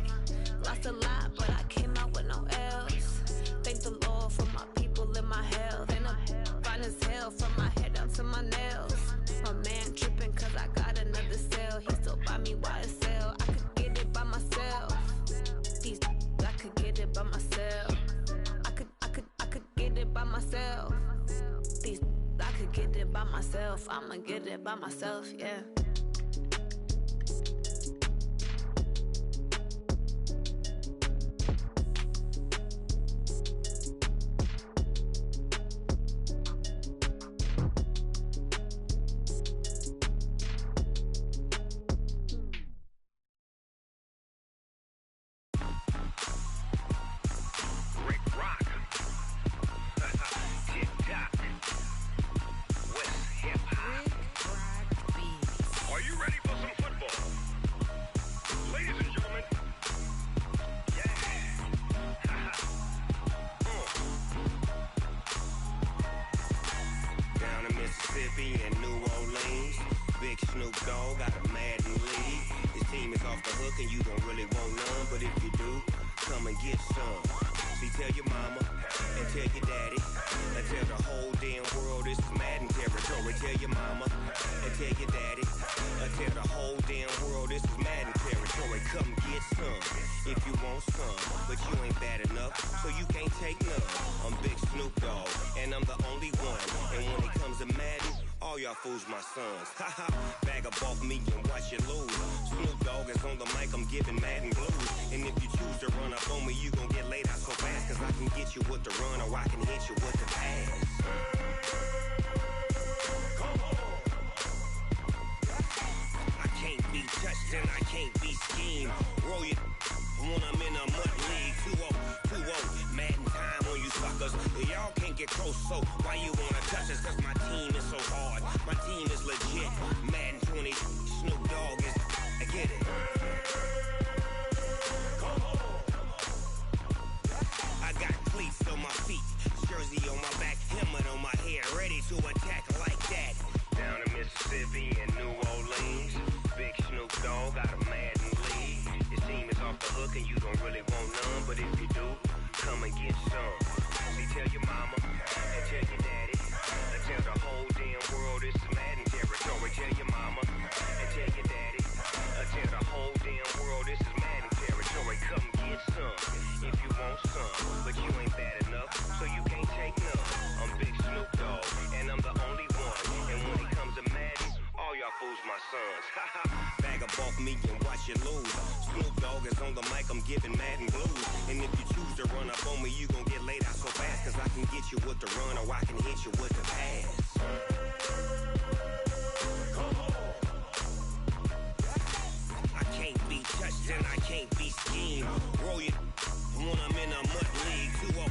Lost a lot, but I came out with no L's. Thank the Lord for my people in my health. And I'm fine as hell from my head down to my nails. My man tripping cause I got another cell. He still buy me YSL. I could get it by myself. These I could get it by myself. I could get it by myself. These I could get it by myself. I'ma get it by myself, yeah. Fools my sons. Haha, bag up off me and watch you lose. Snoop Dogg is on the mic, I'm giving Madden blues. And if you choose to run up on me, you gon' get laid out so fast. Cause I can get you with the run or I can hit you with the pass. I can't be touched and I can't be schemed. Roll you when I'm in a mud league. 2-0, Madden time on you suckers. Y'all can't get close, so why you wanna touch us? Cause my team is so hard. My team is legit. Madden 20, Snoop Dogg is. I get it. I got cleats on my feet, jersey on my back, helmet on my head, ready to attack like that. Down in Mississippi and New Orleans, big Snoop Dogg got a Madden league. His team is off the hook and you don't really want none, but if you do, come and get some. See, tell your mama and tell your daddy, and tell the whole damn world this is Madden territory. Tell your mama and tell your daddy, and tell the whole damn world this is Madden territory. Come get some if you want some, but you ain't bad enough, so you can't take none. I'm Big Snoop Dogg, and I'm the only one. And when it comes to Madden, all y'all fools my sons. Haha, bag up off me and watch you lose. Snoop Dogg is on the mic, I'm giving Madden blues. And if you choose to run up on me, you gon' get laid out so fast. Cause I can get you with the run or I can hit you with the pass. I can't be touched and I can't be schemed. Roll you when I'm in a mud league. 2-0,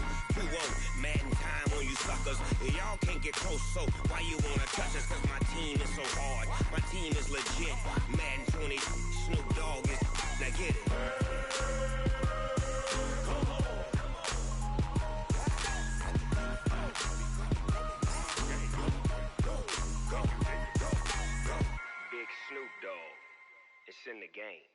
Madden time on you suckers. Y'all can't get close, so why you wanna touch us? Cause my team is so hard. My team is legit. Madden 20, Snoop Dogg is. Now get it. Big Snoop Dogg. It's in the game.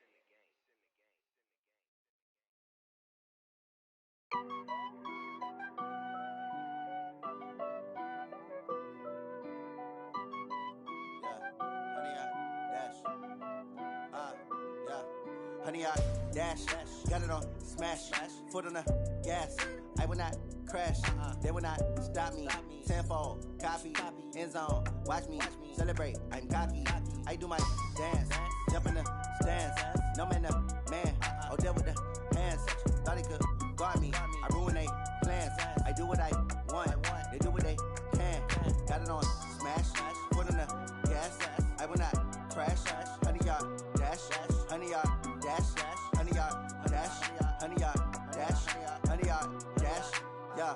Honey, I dash, got it on smash, foot on the gas. I will not crash, they will not stop me. Tenfold, copy, end zone, watch me celebrate. I'm cocky, I do my dance, jump in the stands. No man, the man, oh there with the hands. Thought he could guard me, I ruin they plans. I do what I want, they do what they can. Got it on smash, foot on the gas. I will not crash, honey, y'all dash, honey, y'all dash, honey, y'all dash, honey, y'all dash, honey, y'all dash, yeah.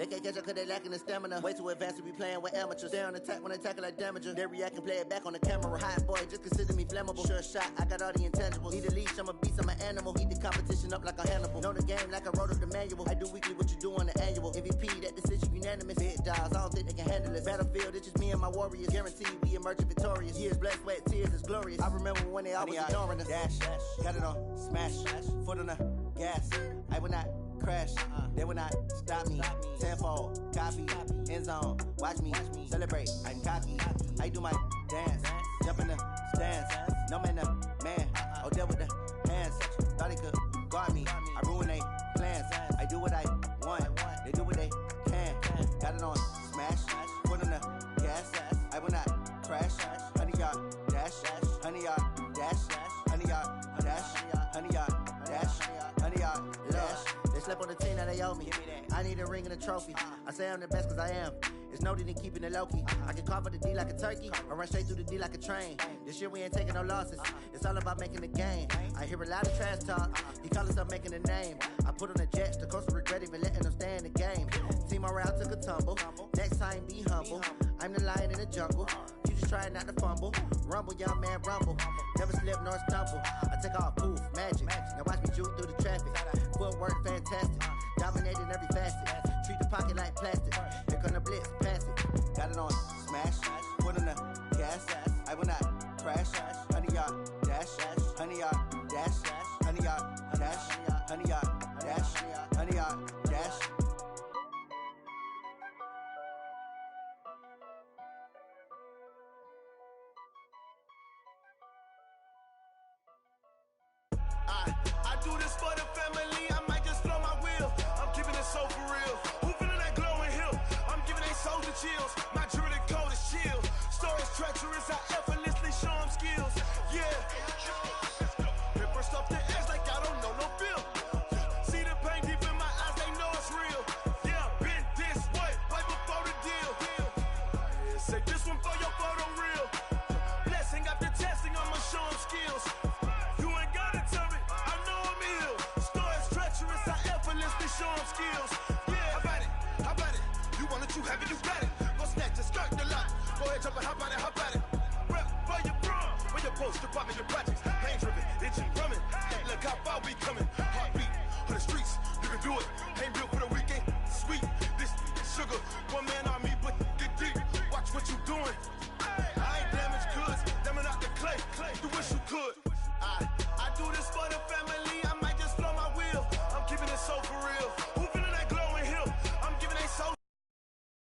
They can't catch up cause they lacking the stamina. Way too advanced to be playing with amateurs. Stay on attack when they tackle like damager. They react and play it back on the camera. Hot boy, just consider me flammable. Sure shot, I got all the intangibles. Need a leash, I'm a beast, I'm an animal. Eat the competition up like a Hannibal. Know the game like I wrote up the manual. I do weekly what you do on the annual. MVP, that decision unanimous. Big dogs, I don't think they can handle it. Battlefield, it's just me and my warriors. Guaranteed we emerge victorious. Years, blood, sweat, tears, is glorious. I remember when they always ignoring us. Dash, got it on, smash, foot on the gas. I will not crash, they will not stop me. Tenfold, copy, end zone, watch me celebrate. I'm cocky, I do my dance, jump in the stands. No man, man, oh, deal with the hands. Thought he could guard me, I ruin they plans. I do what I want, they do what they can. Got it on, smash, foot on the gas. I will not crash, 100-yard dash, 100-yard dash, 100-yard dash, 100-yard dash, 100-yard dash. They slept on the team that they owe me. I need a ring and a trophy. I say I'm the best cause I am. It's no need in keeping it low-key. I can carve up the D like a turkey or run straight through the D like a train. This year we ain't taking no losses. It's all about making the game. I hear a lot of trash talk. He call himself making a name. I put on the Jets. The coach will regret even letting them stay in the game. Team morale took a tumble. Next time be humble. I'm the lion in the jungle. You just try not to fumble. Rumble, young man, rumble. Never slip nor stumble. I take off, poof, magic. Now watch me juke through the traffic. Footwork fantastic. Dominating every facet. Treat the pocket like plastic. Here come the blitz, pass it. Got it on, smash. Put on the gas. I will not crash. 100-yard dash. 100-yard dash. 100-yard dash. 100-yard dash. 100-yard dash. I do this for the family, I might just blow my wheel. I'm keeping it so for real. Who feeling that glowing hill? I'm giving they soldier chills. My jewelry code is chill. Stories treacherous, I effortlessly show them skills. Yeah. Paper stuff the edge like I don't know no bill. See the pain deep in my eyes, they know it's real. Yeah, been this way, way before the deal. Say this one for your photo reel. Blessing after testing, I'ma show them skills. Show them skills. Yeah, how about it? How about it? You want it, you have it, you got it. Go snatch it, skirt the lot. Go ahead, jump it, how about it? How about it? Rep for your prom, for your poster, popping your projects. Pain driven, itching, drumming. Look how far we coming.